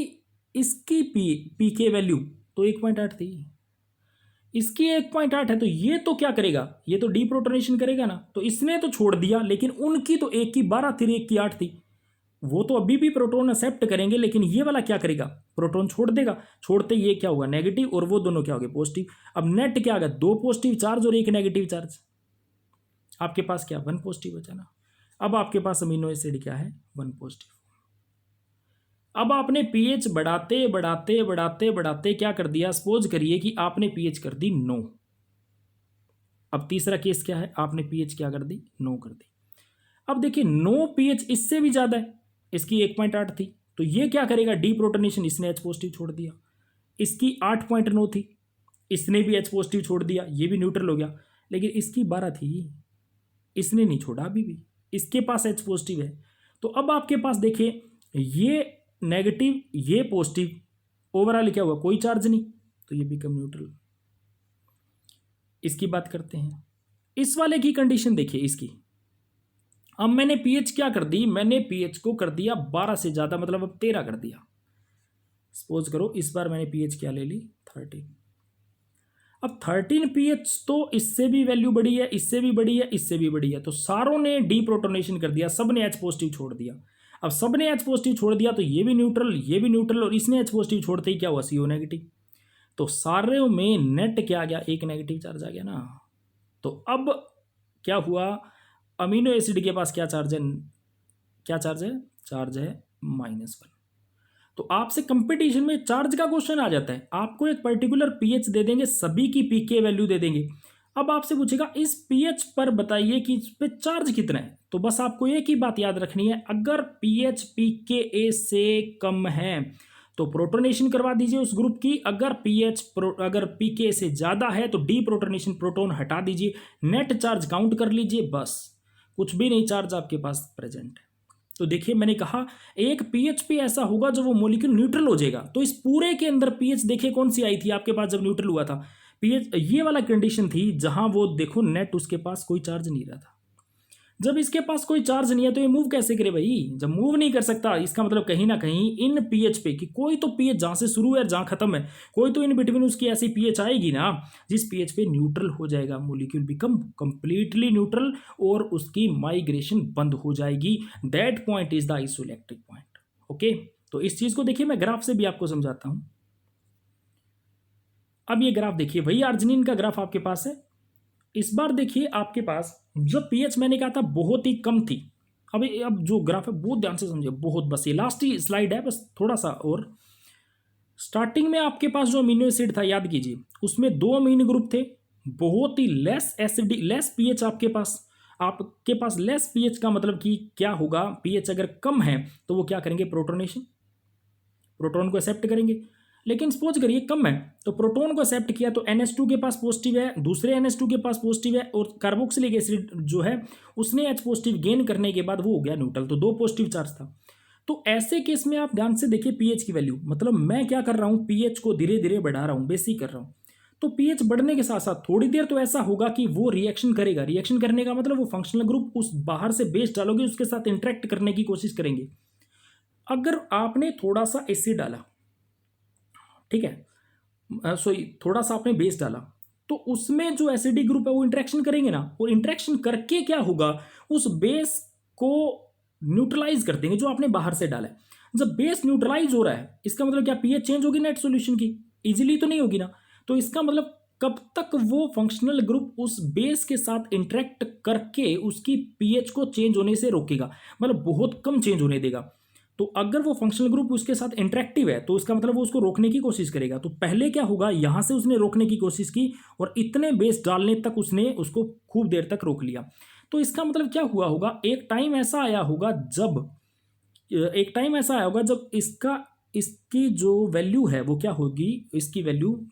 Speaker 1: इसकी पीके वैल्यू तो 1.8 थी, इसकी 1.8 है, तो ये तो क्या करेगा, ये तो डीप्रोटोनेशन करेगा ना, तो इसने तो छोड़ दिया, लेकिन उनकी तो एक की 12 थी, एक की 8 थी, वो तो अभी भी प्रोटॉन एक्सेप्ट करेंगे, लेकिन ये वाला क्या करेगा, प्रोटॉन छोड़ देगा, छोड़ते ये क्या होगा, नेगेटिव, और वो दोनों क्या हो गए, पॉजिटिव। अब नेट क्या आ गया, 2 पॉजिटिव चार्ज और 1 नेगेटिव चार्ज, आपके पास क्या 1 पॉजिटिव बचा ना। अब आपके पास अमीनो एसिड क्या है, 1 पॉजिटिव। अब आपने पीएच बढ़ाते बढ़ाते बढ़ाते बढ़ाते क्या कर दिया, सपोज करिए कि आपने पीएच कर दी 9। अब तीसरा केस क्या है, आपने पीएच क्या कर दी, 9 कर दी। अब देखिए 9 पीएच इससे भी ज्यादा है, इसकी 1.8 थी, तो ये क्या करेगा, डीप्रोटोनेशन, इसने H पॉजिटिव छोड़ दिया, इसकी 8.9 थी, इसने भी H पॉजिटिव छोड़ दिया, ये भी न्यूट्रल हो गया, लेकिन इसकी 12 थी, इसने नहीं छोड़ा, अभी भी इसके पास H पॉजिटिव है। तो अब आपके पास देखिए ये नेगेटिव, ये पॉजिटिव, ओवरऑल क्या हुआ, कोई चार्ज नहीं, तो ये बिकम न्यूट्रल। इसकी बात करते हैं, इस वाले की कंडीशन देखिए इसकी। अब मैंने पीएच क्या कर दी, मैंने पीएच को कर दिया 12 से ज्यादा, मतलब अब 13 कर दिया। सपोज करो इस बार मैंने पीएच क्या ले ली, 13। अब 13 पीएच तो इससे भी वैल्यू बड़ी है, इससे भी बड़ी है, इससे भी बड़ी है, तो सारों ने डीप्रोटोनेशन कर दिया, सब ने एच पॉजिटिव छोड़ दिया। अब सब ने एच पॉजिटिव छोड़ दिया तो ये भी न्यूट्रल, ये भी न्यूट्रल, और इसने एच पॉजिटिव छोड़ते ही क्या हुआ, सीओ नेगेटिव। तो सारे में नेट क्या आ गया, एक नेगेटिव चार्ज आ गया ना। तो अब क्या हुआ, अमीनो एसिड के पास क्या चार्ज है, क्या चार्ज है, चार्ज है -1। तो आपसे कंपटीशन में चार्ज का क्वेश्चन आ जाता है, आपको एक पर्टिकुलर पीएच दे देंगे, सभी की पीके वैल्यू दे देंगे। अब आपसे पूछेगा इस पीएच पर बताइए कि इस पे चार्ज कितना है, तो बस आपको एक ही बात याद रखनी है, अगर पीएच पीके से कम है तो प्रोटोनेशन करवा दीजिए उस ग्रुप की, अगर अगर पीके से ज्यादा है तो डी प्रोटोनेशन, प्रोटोन हटा दीजिए, नेट चार्ज काउंट कर लीजिए, बस कुछ भी नहीं चार्ज आपके पास प्रेजेंट है। तो देखिए मैंने कहा एक पीएच पे ऐसा होगा जब वो मॉलिक्यूल न्यूट्रल हो जाएगा, तो इस पूरे के अंदर पीएच देखिए कौन सी आई थी आपके पास जब न्यूट्रल हुआ था, पीएच ये वाला कंडीशन थी जहां वो देखो नेट उसके पास कोई चार्ज नहीं रहा था। जब इसके पास कोई चार्ज नहीं है तो ये मूव कैसे करे भाई, जब मूव नहीं कर सकता इसका मतलब कहीं ना कहीं इन पीएच पे कि कोई तो पीएच जहां से शुरू है जहां खत्म है, कोई तो इन बिटवीन उसकी ऐसी पीएच आएगी ना जिस पीएच पे न्यूट्रल हो जाएगा, मॉलिक्यूल बिकम कंप्लीटली न्यूट्रल और उसकी माइग्रेशन बंद हो जाएगी। That point is the isoelectric point. Okay, तो इस चीज को देखिए मैं ग्राफ से भी आपको समझाता हूं। अब ये ग्राफ देखिए, वही अर्जिनिन का ग्राफ आपके पास है। इस बार देखिए आपके पास जो पीएच मैंने कहा था बहुत ही कम थी, अब जो ग्राफ है बहुत ध्यान से समझिए, बहुत, बस ये लास्ट ही स्लाइड है, बस थोड़ा सा और। स्टार्टिंग में आपके पास जो अमीनो एसिड था याद कीजिए, उसमें 2 अमीनो ग्रुप थे, बहुत ही लेस एसिड, लेस पीएच आपके पास लेस पीएच का मतलब कि क्या होगा, पीएच अगर कम है तो वो क्या करेंगे, प्रोटोनेशन, प्रोटॉन को एक्सेप्ट करेंगे। लेकिन सपोज करिए कम है तो प्रोटॉन को एक्सेप्ट किया तो NH2 के पास पॉजिटिव है, दूसरे NH2 के पास पॉजिटिव है, और कार्बोक्सिलिक एसिड जो है उसने H पॉजिटिव गेन करने के बाद वो हो गया न्यूट्रल, तो 2 पॉजिटिव चार्ज था। तो ऐसे केस में आप ध्यान से देखिए पीएच की वैल्यू, मतलब मैं क्या कर रहा हूं, पीएच को धीरे धीरे बढ़ा रहा हूं, बेसिक कर रहा हूं। तो पीएच बढ़ने के साथ साथ थोड़ी देर तो ऐसा होगा कि वो रिएक्शन करेगा, रिएक्शन करने का मतलब वो फंक्शनल ग्रुप उस बाहर से बेस डालोगे उसके साथ इंटरेक्ट करने की कोशिश करेंगे। अगर आपने थोड़ा सा एसिड डाला, ठीक है, सॉरी थोड़ा सा आपने बेस डाला, तो उसमें जो एसिडिक ग्रुप है वो इंटरेक्शन करेंगे ना, और इंटरेक्शन करके क्या होगा, उस बेस को न्यूट्रलाइज कर देंगे जो आपने बाहर से डाला है। जब बेस न्यूट्रलाइज हो रहा है इसका मतलब क्या, पीएच चेंज होगी नेट सॉल्यूशन की, इजीली तो नहीं होगी ना। तो इसका मतलब कब तक वो फंक्शनल ग्रुप उस बेस के साथ इंटरेक्ट करके उसकी पीएच को चेंज होने से रोकेगा, मतलब बहुत कम चेंज होने देगा। तो अगर वो फंक्शनल ग्रुप उसके साथ इंटरेक्टिव है तो उसका मतलब वो उसको रोकने की कोशिश करेगा। तो पहले क्या होगा, यहां से उसने रोकने की कोशिश की और इतने बेस डालने तक उसने उसको खूब देर तक रोक लिया। तो इसका मतलब क्या हुआ होगा, एक टाइम ऐसा आया होगा जब इसकी जो वैल्यू है वो क्या होगी, इसकी वैल्यू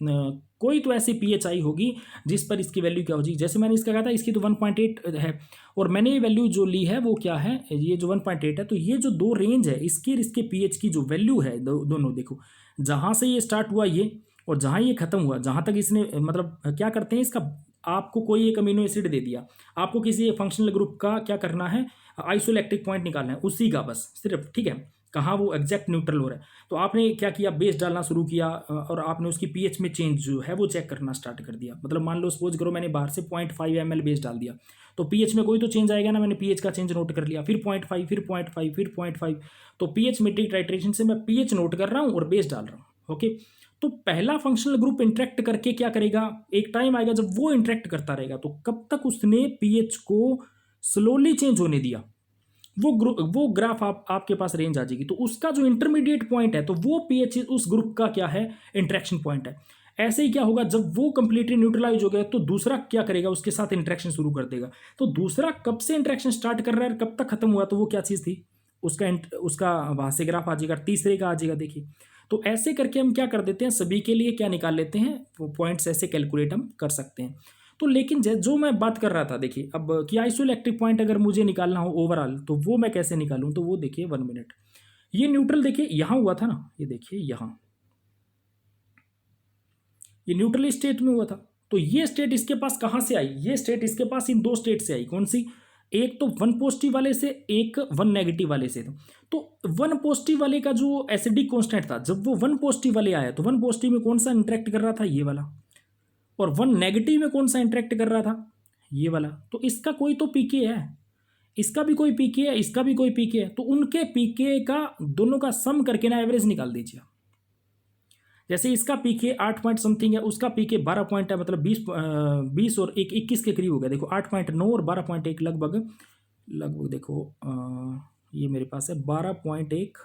Speaker 1: कोई तो ऐसी पीएच आई होगी जिस पर इसकी वैल्यू क्या होगी, जैसे मैंने इसका कहा था इसकी तो 1.8 है, और मैंने ये वैल्यू जो ली है वो क्या है, ये जो 1.8 है, तो ये जो 2 रेंज है इसकी और इसके पीएच की जो वैल्यू है दोनों देखो, जहां से ये स्टार्ट हुआ ये और जहां ये खत्म हुआ, जहां तक इसने मतलब क्या करते हैं इसका, आपको कोई एक अमीनो एसिड दे दिया, आपको किसी एक फंक्शनल ग्रुप का क्या करना है, आइसोइलेक्ट्रिक पॉइंट निकालना है उसी का बस सिर्फ, ठीक है, कहाँ वो एग्जैक्ट न्यूट्रल हो रहा है। तो आपने क्या किया, बेस डालना शुरू किया और आपने उसकी पीएच में चेंज जो है वो चेक करना स्टार्ट कर दिया। मतलब मान लो सपोज करो मैंने बाहर से 0.5 ml बेस डाल दिया, तो पीएच में कोई तो चेंज आएगा ना, मैंने पीएच का चेंज नोट कर लिया, फिर 0.5 फिर 0.5 फिर 0.5, तो पीएच मीट्रिक टाइट्रेशन से मैं पीएच नोट कर रहा हूँ और बेस डाल रहा हूँ। ओके, तो पहला फंक्शनल ग्रुप इंटरेक्ट करके क्या करेगा, एक टाइम आएगा जब वो इंटरेक्ट करता रहेगा, तो कब तक उसने पीएच को स्लोली चेंज होने दिया, वो ग्राफ आपके पास रेंज आ जाएगी। तो उसका जो इंटरमीडिएट पॉइंट है तो वो पीएच उस ग्रुप का क्या है, इंटरेक्शन पॉइंट है। ऐसे ही क्या होगा, जब वो कंप्लीटली न्यूट्रलाइज हो गया तो दूसरा क्या करेगा, उसके साथ इंटरेक्शन शुरू कर देगा। तो दूसरा कब से इंटरेक्शन स्टार्ट कर रहा है, कब तक खत्म हुआ, तो वो क्या चीज थी, उसका वहां से ग्राफ आ जाएगा, तीसरे का आ जाएगा। देखिए तो ऐसे करके हम क्या कर देते हैं, सभी के लिए क्या निकाल लेते हैं, वो पॉइंट्स ऐसे कैलकुलेट हम कर सकते हैं। तो लेकिन जो मैं बात कर रहा था देखिए अब कि आइसोइलेक्ट्रिक पॉइंट अगर मुझे निकालना हो ओवरऑल तो वो मैं कैसे निकालूं, तो वो देखिए 1 मिनट, ये न्यूट्रल देखिए यहाँ हुआ था ना, ये देखिए यहाँ, ये न्यूट्रल स्टेट में हुआ था। तो ये स्टेट इसके पास कहाँ से आई, ये स्टेट इसके पास इन दो स्टेट से आई। कौन सी, एक तो वन पॉजिटिव वाले से, एक वन नेगेटिव वाले से। तो वन पॉजिटिव वाले का जो एसिडिक कांस्टेंट था, जब वो वन पॉजिटिव वाले आया तो वन पॉजिटिव में कौन सा इंटरेक्ट कर रहा था, ये वाला, और वन नेगेटिव में कौन सा इंटरेक्ट कर रहा था, ये वाला। तो इसका कोई तो पीके है, इसका भी कोई पीके है, इसका भी कोई पीके है। तो उनके पीके का दोनों का सम करके ना एवरेज निकाल दीजिए। जैसे इसका पीके 8 पॉइंट समथिंग है, उसका पीके 12 पॉइंट है, मतलब 20 और 21 के करीब हो गया। देखो 8.9 और 12.1 लगभग लगभग देखो ये मेरे पास है 12.1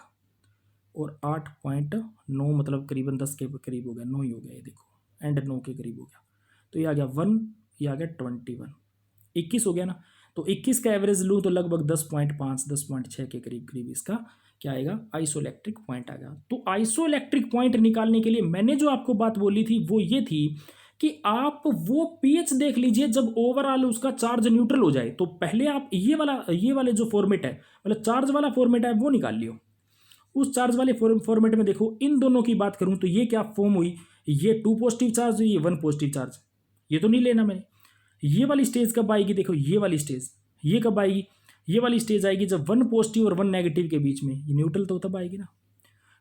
Speaker 1: और 8.9, मतलब करीबन 10 के करीब हो गया, 9 ही हो गया ये देखो, एंड 9 के करीब हो गया। तो ये आ गया 1, ये आ गया 21, 21 हो गया ना। तो 21 का एवरेज लूँ तो लगभग 10.5 10.6 के करीब करीब इसका क्या आएगा, आइसोइलेक्ट्रिक पॉइंट आएगा। तो आइसोइलेक्ट्रिक पॉइंट निकालने के लिए मैंने जो आपको बात बोली थी वो ये थी कि आप वो पीएच देख लीजिए जब ओवरऑल उसका चार्ज न्यूट्रल हो जाए। तो पहले आप ये वाले जो फॉर्मेट है, मतलब चार्ज वाला फॉर्मेट है, वो निकाल लियो। उस चार्ज वाले फॉर्मेट में देखो, इन दोनों की बात करूं तो ये क्या फॉर्म हुई, ये 2 पॉजिटिव चार्ज, ये 1 पॉजिटिव चार्ज। ये तो नहीं लेना मैंने। ये वाली स्टेज कब आएगी, देखो ये वाली स्टेज, ये कब आएगी, ये वाली स्टेज आएगी जब 1 पॉजिटिव और 1 नेगेटिव के बीच में, ये न्यूट्रल तो तब आएगी ना।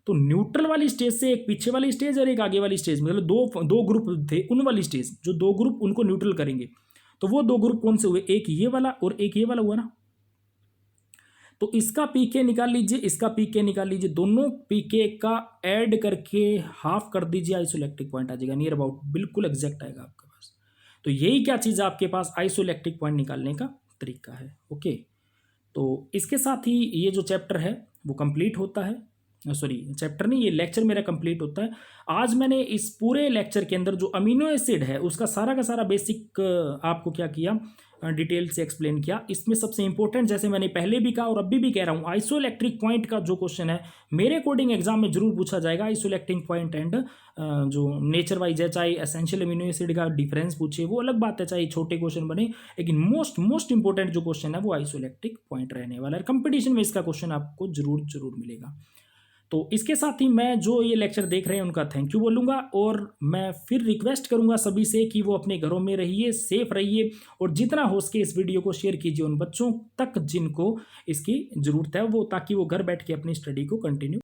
Speaker 1: तो न्यूट्रल वाली स्टेज से एक पीछे वाली स्टेज और एक आगे वाली स्टेज, मतलब दो ग्रुप थे, उन वाली स्टेज जो दो ग्रुप उनको न्यूट्रल करेंगे। तो वो दो ग्रुप कौन से हुए, एक ये वाला और एक ये वाला हुआ ना। तो इसका पीके निकाल लीजिए, इसका पीके निकाल लीजिए, दोनों पीके का ऐड करके हाफ कर दीजिए, आइसोइलेक्ट्रिक पॉइंट आ जाएगा, नियर अबाउट बिल्कुल एग्जैक्ट आएगा आपके पास। तो यही क्या चीज़ है आपके पास, आइसोइलेक्ट्रिक पॉइंट निकालने का तरीका है। ओके, तो इसके साथ ही ये जो चैप्टर है वो कंप्लीट होता है। सॉरी चैप्टर नहीं, ये लेक्चर मेरा कंप्लीट होता है। आज मैंने इस पूरे लेक्चर के अंदर जो अमीनो एसिड है उसका सारा का सारा बेसिक आपको क्या किया, डिटेल से एक्सप्लेन किया। इसमें सबसे इंपॉर्टेंट, जैसे मैंने पहले भी कहा और अभी भी कह रहा हूँ, आइसोइलेक्ट्रिक पॉइंट का जो क्वेश्चन है मेरे अकॉर्डिंग एग्जाम में जरूर पूछा जाएगा। आइसोइलेक्ट्रिक पॉइंट एंड जो नेचर वाइज है, चाहे एसेंशियल अमीनो एसिड का डिफरेंस पूछे वो अलग बात है, चाहे छोटे क्वेश्चन बने, लेकिन मोस्ट इंपॉर्टेंट जो क्वेश्चन है वो आइसोइलेक्ट्रिक पॉइंट रहने वाला है। कंपटीशन में इसका क्वेश्चन आपको जरूर मिलेगा। तो इसके साथ ही मैं जो ये लेक्चर देख रहे हैं उनका थैंक यू बोलूँगा, और मैं फिर रिक्वेस्ट करूँगा सभी से कि वो अपने घरों में रहिए, सेफ रहिए, और जितना हो सके इस वीडियो को शेयर कीजिए उन बच्चों तक जिनको इसकी ज़रूरत है, वो ताकि वो घर बैठ के अपनी स्टडी को कंटिन्यू